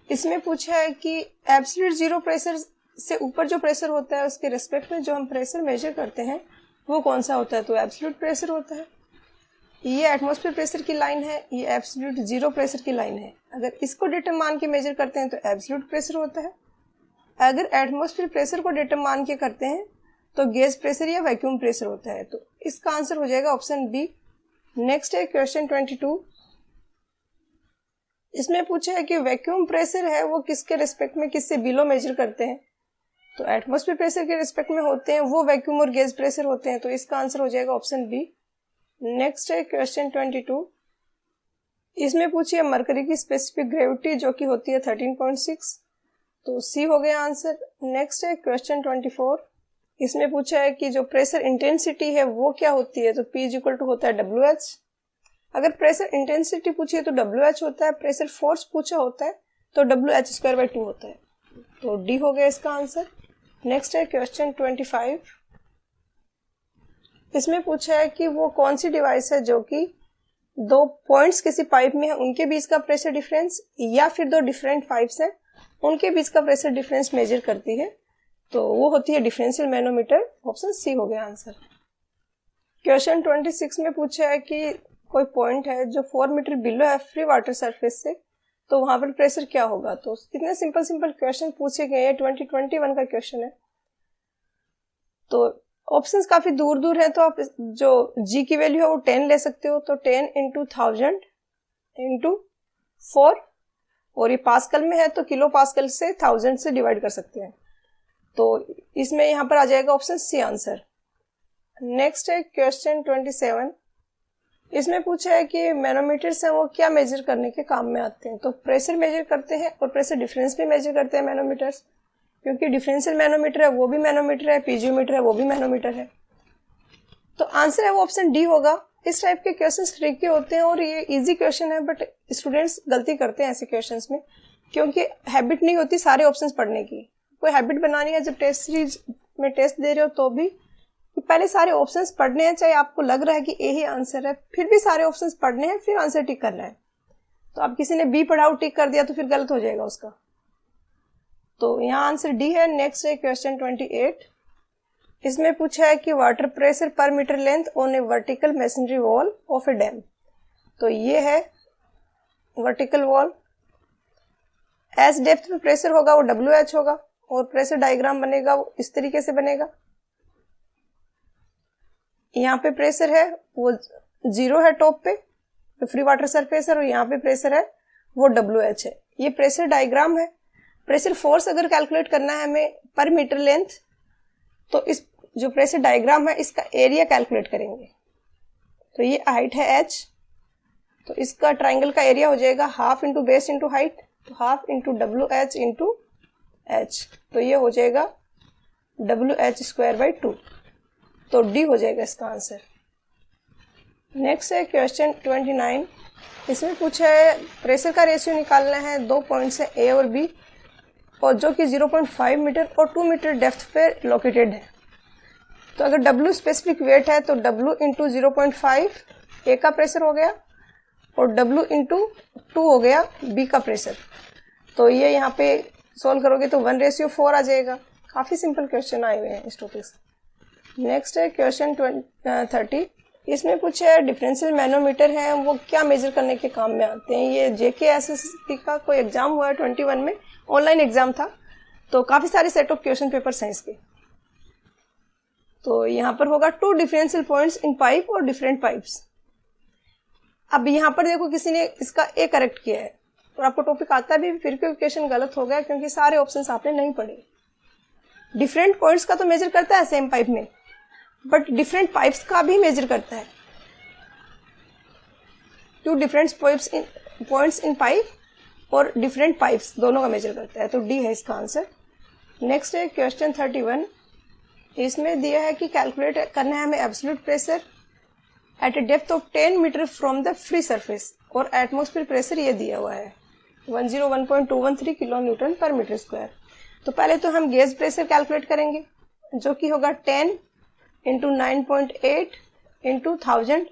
इसमें पूछा है कि एब्सोल्यूट जीरो प्रेशर से ऊपर जो प्रेशर होता है उसके रिस्पेक्ट में जो हम प्रेशर मेजर करते हैं वो कौन सा होता है। तो एब्सोल्यूट प्रेशर होता है। ये एटमॉस्फेयर प्रेशर की लाइन है, ये एब्सोल्यूट जीरो प्रेशर की लाइन है। अगर इसको डेटम मान के मेजर करते हैं तो एब्सोल्यूट प्रेशर होता है। अगर एटमॉस्फेयर प्रेशर को डेटम मान के करते हैं तो गेज प्रेशर या वैक्यूम प्रेशर होता है। तो इसका आंसर हो जाएगा ऑप्शन बी। नेक्स्ट है क्वेश्चन 22। इसमें पूछा है कि वैक्यूम प्रेशर है वो किसके रिस्पेक्ट में किससे बिलो मेजर करते हैं। तो एटमॉस्फेयर प्रेशर के रिस्पेक्ट में होते हैं वो वैक्यूम और गेज प्रेशर होते हैं। तो इसका आंसर हो जाएगा ऑप्शन बी। नेक्स्ट है क्वेश्चन 22। इसमें पूछी है मरकरी की स्पेसिफिक ग्रेविटी जो कि होती है 13.6, तो सी हो गया आंसर। नेक्स्ट है क्वेश्चन 24। इसमें पूछा है कि जो प्रेशर इंटेंसिटी है वो क्या होती है। तो P इज इक्वल टू होता है WH। अगर प्रेशर इंटेंसिटी पूछी है तो WH होता है, प्रेशर फोर्स पूछा होता है तो WH²/2 होता है। तो डी हो गया इसका आंसर। नेक्स्ट है क्वेश्चन 25। इसमें पूछा है कि वो कौन सी डिवाइस है जो कि दो पॉइंट्स किसी पाइप में है उनके बीच का प्रेशर डिफरेंस या फिर दो डिफरेंट पाइप्स हैं उनके बीच का प्रेशर डिफरेंस मेजर करती है। तो वो होती है डिफरेंशियल मैनोमीटर। ऑप्शन सी हो गया आंसर। क्वेश्चन 26 में पूछा है कि कोई पॉइंट है जो 4 मीटर बिलो है फ्री वाटर सरफेस से, तो वहां पर प्रेशर क्या होगा। तो कितने सिंपल क्वेश्चन पूछे गए हैं। 2021 का क्वेश्चन है। तो ऑप्शंस काफी दूर दूर है, तो आप जो जी की वैल्यू है वो 10 ले सकते हो। तो 10 इंटू 1000 इंटू 4, और ये पास्कल में है तो किलो पास्कल से 1000 से डिवाइड कर सकते हैं। तो इसमें यहाँ पर आ जाएगा ऑप्शन सी आंसर। नेक्स्ट है क्वेश्चन 27। इसमें पूछा है कि मैनोमीटर्स हैं वो क्या मेजर करने के काम में आते हैं। तो प्रेशर मेजर करते हैं और प्रेशर डिफरेंस भी मेजर करते हैं मैनोमीटर्स, क्योंकि डिफरेंशियल मैनोमीटर है वो भी मैनोमीटर है, पीजियोमीटर है वो भी मैनोमीटर है। तो आंसर है वो ऑप्शन डी होगा। इस टाइप के क्वेश्चंस ट्रिकी होते हैं और ये इजी क्वेश्चन है, बट स्टूडेंट्स गलती करते हैं ऐसे क्वेश्चंस में, क्योंकि हैबिट नहीं होती सारे ऑप्शंस पढ़ने की। कोई हैबिट बनानी है जब टेस्ट सीरीज में टेस्ट दे रहे हो तो भी कि पहले सारे ऑप्शंस पढ़ने हैं, चाहे आपको लग रहा है कि ए ही आंसर है, फिर भी सारे ऑप्शंस पढ़ने हैं, फिर आंसर टिक करना है। तो आप किसी ने बी पढ़ाओ टिक कर दिया तो फिर गलत हो जाएगा उसका। तो यहाँ आंसर डी है। नेक्स्ट है क्वेश्चन 28। इसमें पूछा है कि वाटर प्रेशर पर metre length on a vertical masonry wall of a dam. तो ये है वर्टिकल वॉल, एस डेप्थ पे प्रेशर होगा वो WH होगा, और प्रेशर डायग्राम बनेगा वो इस तरीके से बनेगा। यहाँ पे प्रेशर है वो 0 है टॉप पे, तो फ्री वाटर सरफेस है, और यहाँ पे प्रेशर है वो WH है। ये प्रेशर डायग्राम है। प्रेशर फोर्स अगर कैलकुलेट करना है हमें पर मीटर लेंथ, तो इस जो प्रेशर डायग्राम है इसका एरिया कैलकुलेट करेंगे। तो ये हाइट है h, तो इसका ट्राइंगल का एरिया हो जाएगा half into base into height, तो half into WH into h, तो ये हो जाएगा WH²/2। तो डी हो जाएगा इसका आंसर। नेक्स्ट है क्वेश्चन 29। इसमें पूछा है प्रेशर का रेशियो निकालना है 2 पॉइंट्स है ए और बी, और जो कि 0.5 मीटर और 2 मीटर डेप्थ पे लोकेटेड है। तो अगर W स्पेसिफिक वेट है तो W इंटू 0.5 ए का प्रेशर हो गया, और W इंटू 2 हो गया बी का प्रेशर। तो ये यहाँ पे सोल्व करोगे तो 1:4 आ जाएगा। काफ़ी सिंपल क्वेश्चन आए हुए हैं इस टॉपिक से। नेक्स्ट है क्वेश्चन 30। इसमें पूछा है डिफरेंशियल मैनोमीटर है वो क्या मेजर करने के काम में आते हैं। ये JKSSP का कोई एग्जाम हुआ है 21 में, ऑनलाइन एग्जाम था, तो काफी सारे set of question paper science के। तो यहाँ पर होगा 2 डिफरेंशियल पॉइंट्स इन पाइप और डिफरेंट पाइप्स। अब यहाँ पर देखो किसी ने इसका ए करेक्ट किया है और आपको टॉपिक आता भी, फिर भी क्वेश्चन गलत हो गया क्योंकि सारे ऑप्शंस आपने नहीं पढ़े। डिफरेंट पॉइंट्स का तो मेजर करता है सेम पाइप में, बट डिफरेंट पाइप्स का भी मेजर करता है। 2 डिफरेंट पॉइंट्स इन पाइप और डिफरेंट पाइप्स दोनों का मेजर करता है। तो डी है इसका आंसर। नेक्स्ट है क्वेश्चन 31। इसमें दिया है कि कैलकुलेट करना है हमें absolute pressure at a depth of 10 metre from the free surface, और एटमॉस्फेयर प्रेशर ये दिया हुआ है 101.213 किलो न्यूटन पर मीटर स्क्वायर। तो पहले तो हम गेज प्रेशर कैलकुलेट करेंगे जो कि होगा 10 इंटू 9.8 इंटू 1000।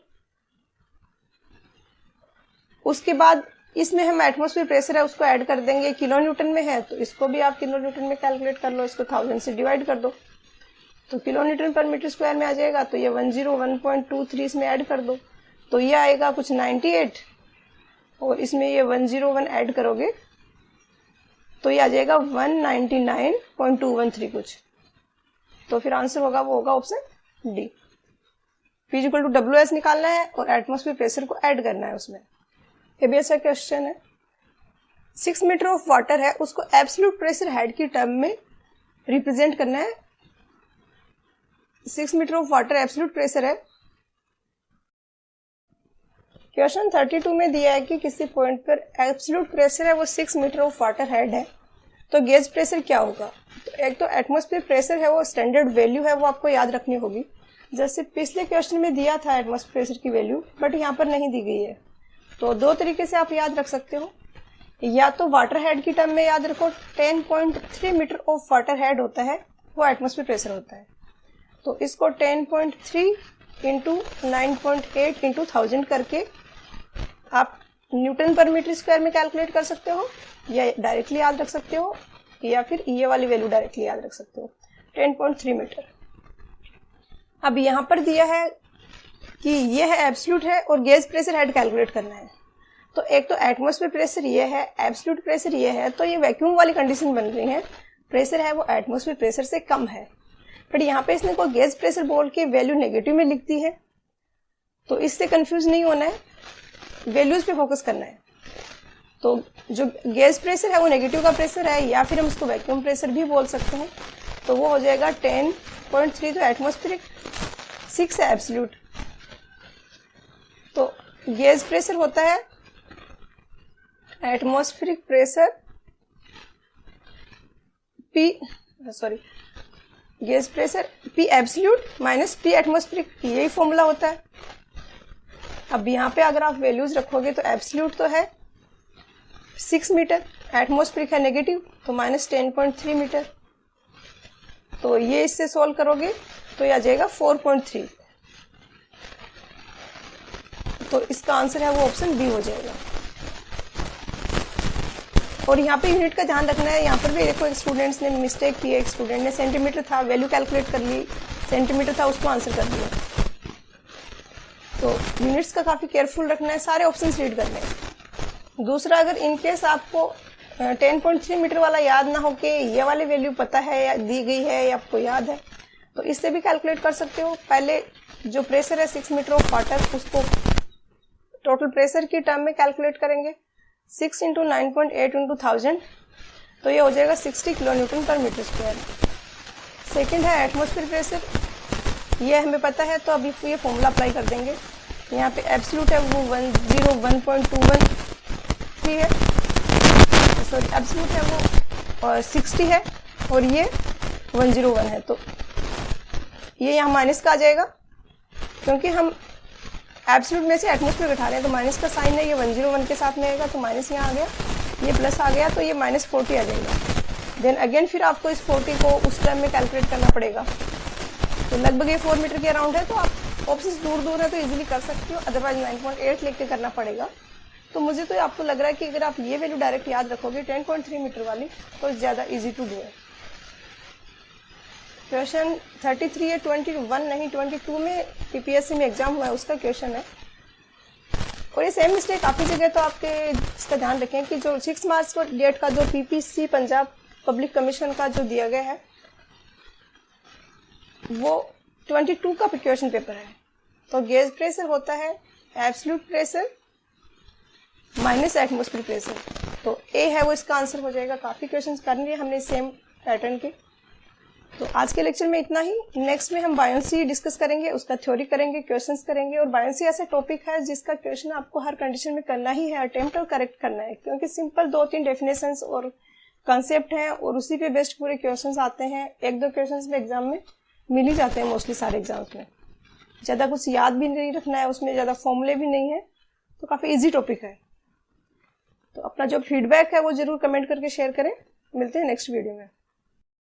उसके बाद इसमें हम एटमॉस्फेयर प्रेशर है उसको ऐड कर देंगे, किलो न्यूटन में है तो इसको भी आप किलो न्यूटन में कैलकुलेट कर लो, इसको 1000 से डिवाइड कर दो तो किलो न्यूटन पर मीटर स्क्वायर में आ जाएगा। तो ये 101.23 इसमें ऐड कर दो तो ये आएगा कुछ 98, और इसमें ये 101 ऐड करोगे तो ये आ जाएगा 199.213 कुछ। तो फिर आंसर होगा वो होगा option D. P equal to WS निकालना है और एटमॉस्फेयर प्रेशर को ऐड करना है उसमें। ये भी अच्छा क्वेश्चन है। 6 मीटर ऑफ वाटर है उसको एब्सोल्यूट प्रेशर हेड की टर्म में रिप्रेजेंट करना है। 6 metre of water absolute pressure है। क्वेश्चन 32 में दिया है कि किसी पॉइंट पर एब्सोल्यूट प्रेशर है वो 6 मीटर ऑफ वाटर हेड है, तो गेज प्रेशर क्या होगा। तो एक तो एटमॉस्फेयर प्रेशर है वो स्टैंडर्ड वैल्यू है वो आपको याद रखनी होगी, जैसे पिछले क्वेश्चन में दिया था एटमॉस्फेयर प्रेशर की वैल्यू, बट यहाँ पर नहीं दी गई है। तो 2 तरीके से आप याद रख सकते हो, या तो वाटर हेड की टर्म में याद रखो 10.3 मीटर ऑफ वाटर हेड होता है वो एटमॉस्फेयर प्रेशर होता है। तो इसको 10.3 इंटू 9.8 इंटू 1000 करके आप न्यूटन पर मीटर स्क्वायर में कैलकुलेट कर सकते हो, या डायरेक्टली याद रख सकते हो, या फिर ये वाली वैल्यू डायरेक्टली याद रख सकते हो 10.3 मीटर। अब यहाँ पर दिया है कि ये है एब्सोल्यूट है और गेज प्रेशर हेड कैलकुलेट करना है। तो एक तो एटमॉस्फेयर प्रेशर ये है, एब्सोल्यूट प्रेशर ये है, तो ये वैक्यूम वाली कंडीशन बन रही है, प्रेशर है वो एटमॉस्फेयर प्रेशर से कम है। बट यहाँ पे इसने कोई गेज प्रेशर बोल के वैल्यू नेगेटिव में लिख दी है, तो इससे कंफ्यूज नहीं होना है, वैल्यूज पे फोकस करना है। तो जो गेज प्रेशर है वो नेगेटिव का प्रेशर है, या फिर हम उसको वैक्यूम प्रेशर भी बोल सकते हैं। तो वो हो जाएगा 10.3 तो एटमॉस्फेरिक, 6 है एब्सोल्यूट। तो गेज प्रेशर होता है atmospheric pressure gauge pressure P absolute minus P atmospheric, यही फॉर्मूला होता है। अब यहाँ पे अगर आप वैल्यूज रखोगे तो एब्सोल्यूट तो है 6 मीटर, एटमॉस्फेरिक है नेगेटिव तो -10.3 मीटर। तो ये इससे सॉल्व करोगे तो ये आ जाएगा 4.3। तो इसका आंसर है वो ऑप्शन बी हो जाएगा। और यहाँ पे यूनिट का ध्यान रखना है। यहाँ पर भी देखो एक स्टूडेंट्स ने मिस्टेक की है, एक स्टूडेंट ने सेंटीमीटर था, वैल्यू कैलकुलेट कर ली, सेंटीमीटर था उसको आंसर कर दिया। तो यूनिट्स का काफी केयरफुल रखना है, सारे ऑप्शंस रीड करने हैं। दूसरा, अगर इनकेस आपको 10.3 मीटर वाला याद ना हो कि ये वाली वैल्यू पता है या दी गई है या आपको याद है, तो इससे भी कैलकुलेट कर सकते हो। पहले जो प्रेशर है 6 मीटर ऑफ वाटर, उसको टोटल प्रेशर की टर्म में कैलकुलेट करेंगे। 6 × 9.8 × 1000, तो ये हो जाएगा 60 किलो न्यूटन पर मीटर स्क्वायर। सेकंड है एटमॉस्फेयर प्रेशर, ये हमें पता है तो अभी ये फॉर्मूला अप्लाई कर देंगे। यहाँ पे एब्सोल्यूट है वो 101.213 है, सॉरी एब्सोल्यूट है वो 60 है और ये 101 है। तो ये यहाँ माइनस का आ जाएगा, क्योंकि हम एब्सोल्यूट में से एटमॉस्फेयर उठा रहे हैं तो माइनस का साइन है, ये 101 के साथ में आएगा तो माइनस यहाँ आ गया, ये प्लस आ गया तो ये -40 आ जाएगा। देन अगेन फिर आपको इस 40 को उस टाइम में कैलकुलेट करना पड़ेगा। तो लगभग ये 4 मीटर के अराउंड है, तो आप ऑप्शंस दूर है तो इजीली कर सकते हो, अदरवाइज 9.8 लिख के करना पड़ेगा। तो मुझे तो आपको लग रहा है कि अगर आप ये वैल्यू डायरेक्ट याद रखोगे 10.3 मीटर वाली, तो ज़्यादा इजी टू डू है। क्वेश्चन 33 है, 21 नहीं 22 में पीपीएससी में एग्जाम हुआ है उसका क्वेश्चन है। और ये सेम मिस्टेक काफ़ी जगह, तो आपके इसका ध्यान रखें कि जो 6 मार्च को डेट का जो पीपीसी पंजाब पब्लिक कमीशन का जो दिया गया है वो 22 का क्वेश्चन पेपर है। तो गेज प्रेशर होता है absolute pressure minus atmospheric pressure, तो ए है वो इसका आंसर हो जाएगा। काफ़ी क्वेश्चंस कर लिए हमने सेम पैटर्न के। तो आज के लेक्चर में इतना ही। नेक्स्ट में हम बायोन्सी डिस्कस करेंगे, उसका थ्योरी करेंगे, क्वेश्चंस करेंगे। और बायोन्सी ऐसा टॉपिक है जिसका क्वेश्चन आपको हर कंडीशन में करना ही है, अटेम्प्ट और करेक्ट करना है, क्योंकि सिंपल 2-3 डेफिनेशंस और कंसेप्ट हैं और उसी पे बेस्ड पूरे क्वेश्चंस आते हैं। 1-2 क्वेश्चंस में एग्जाम में मिल ही जाते हैं मोस्टली सारे एग्जाम्स में। ज़्यादा कुछ याद भी नहीं रखना है, उसमें ज़्यादा फॉर्मूले भी नहीं है, तो काफ़ी इजी टॉपिक है। तो अपना जो फीडबैक है वो जरूर कमेंट करके शेयर करें। मिलते हैं नेक्स्ट वीडियो में।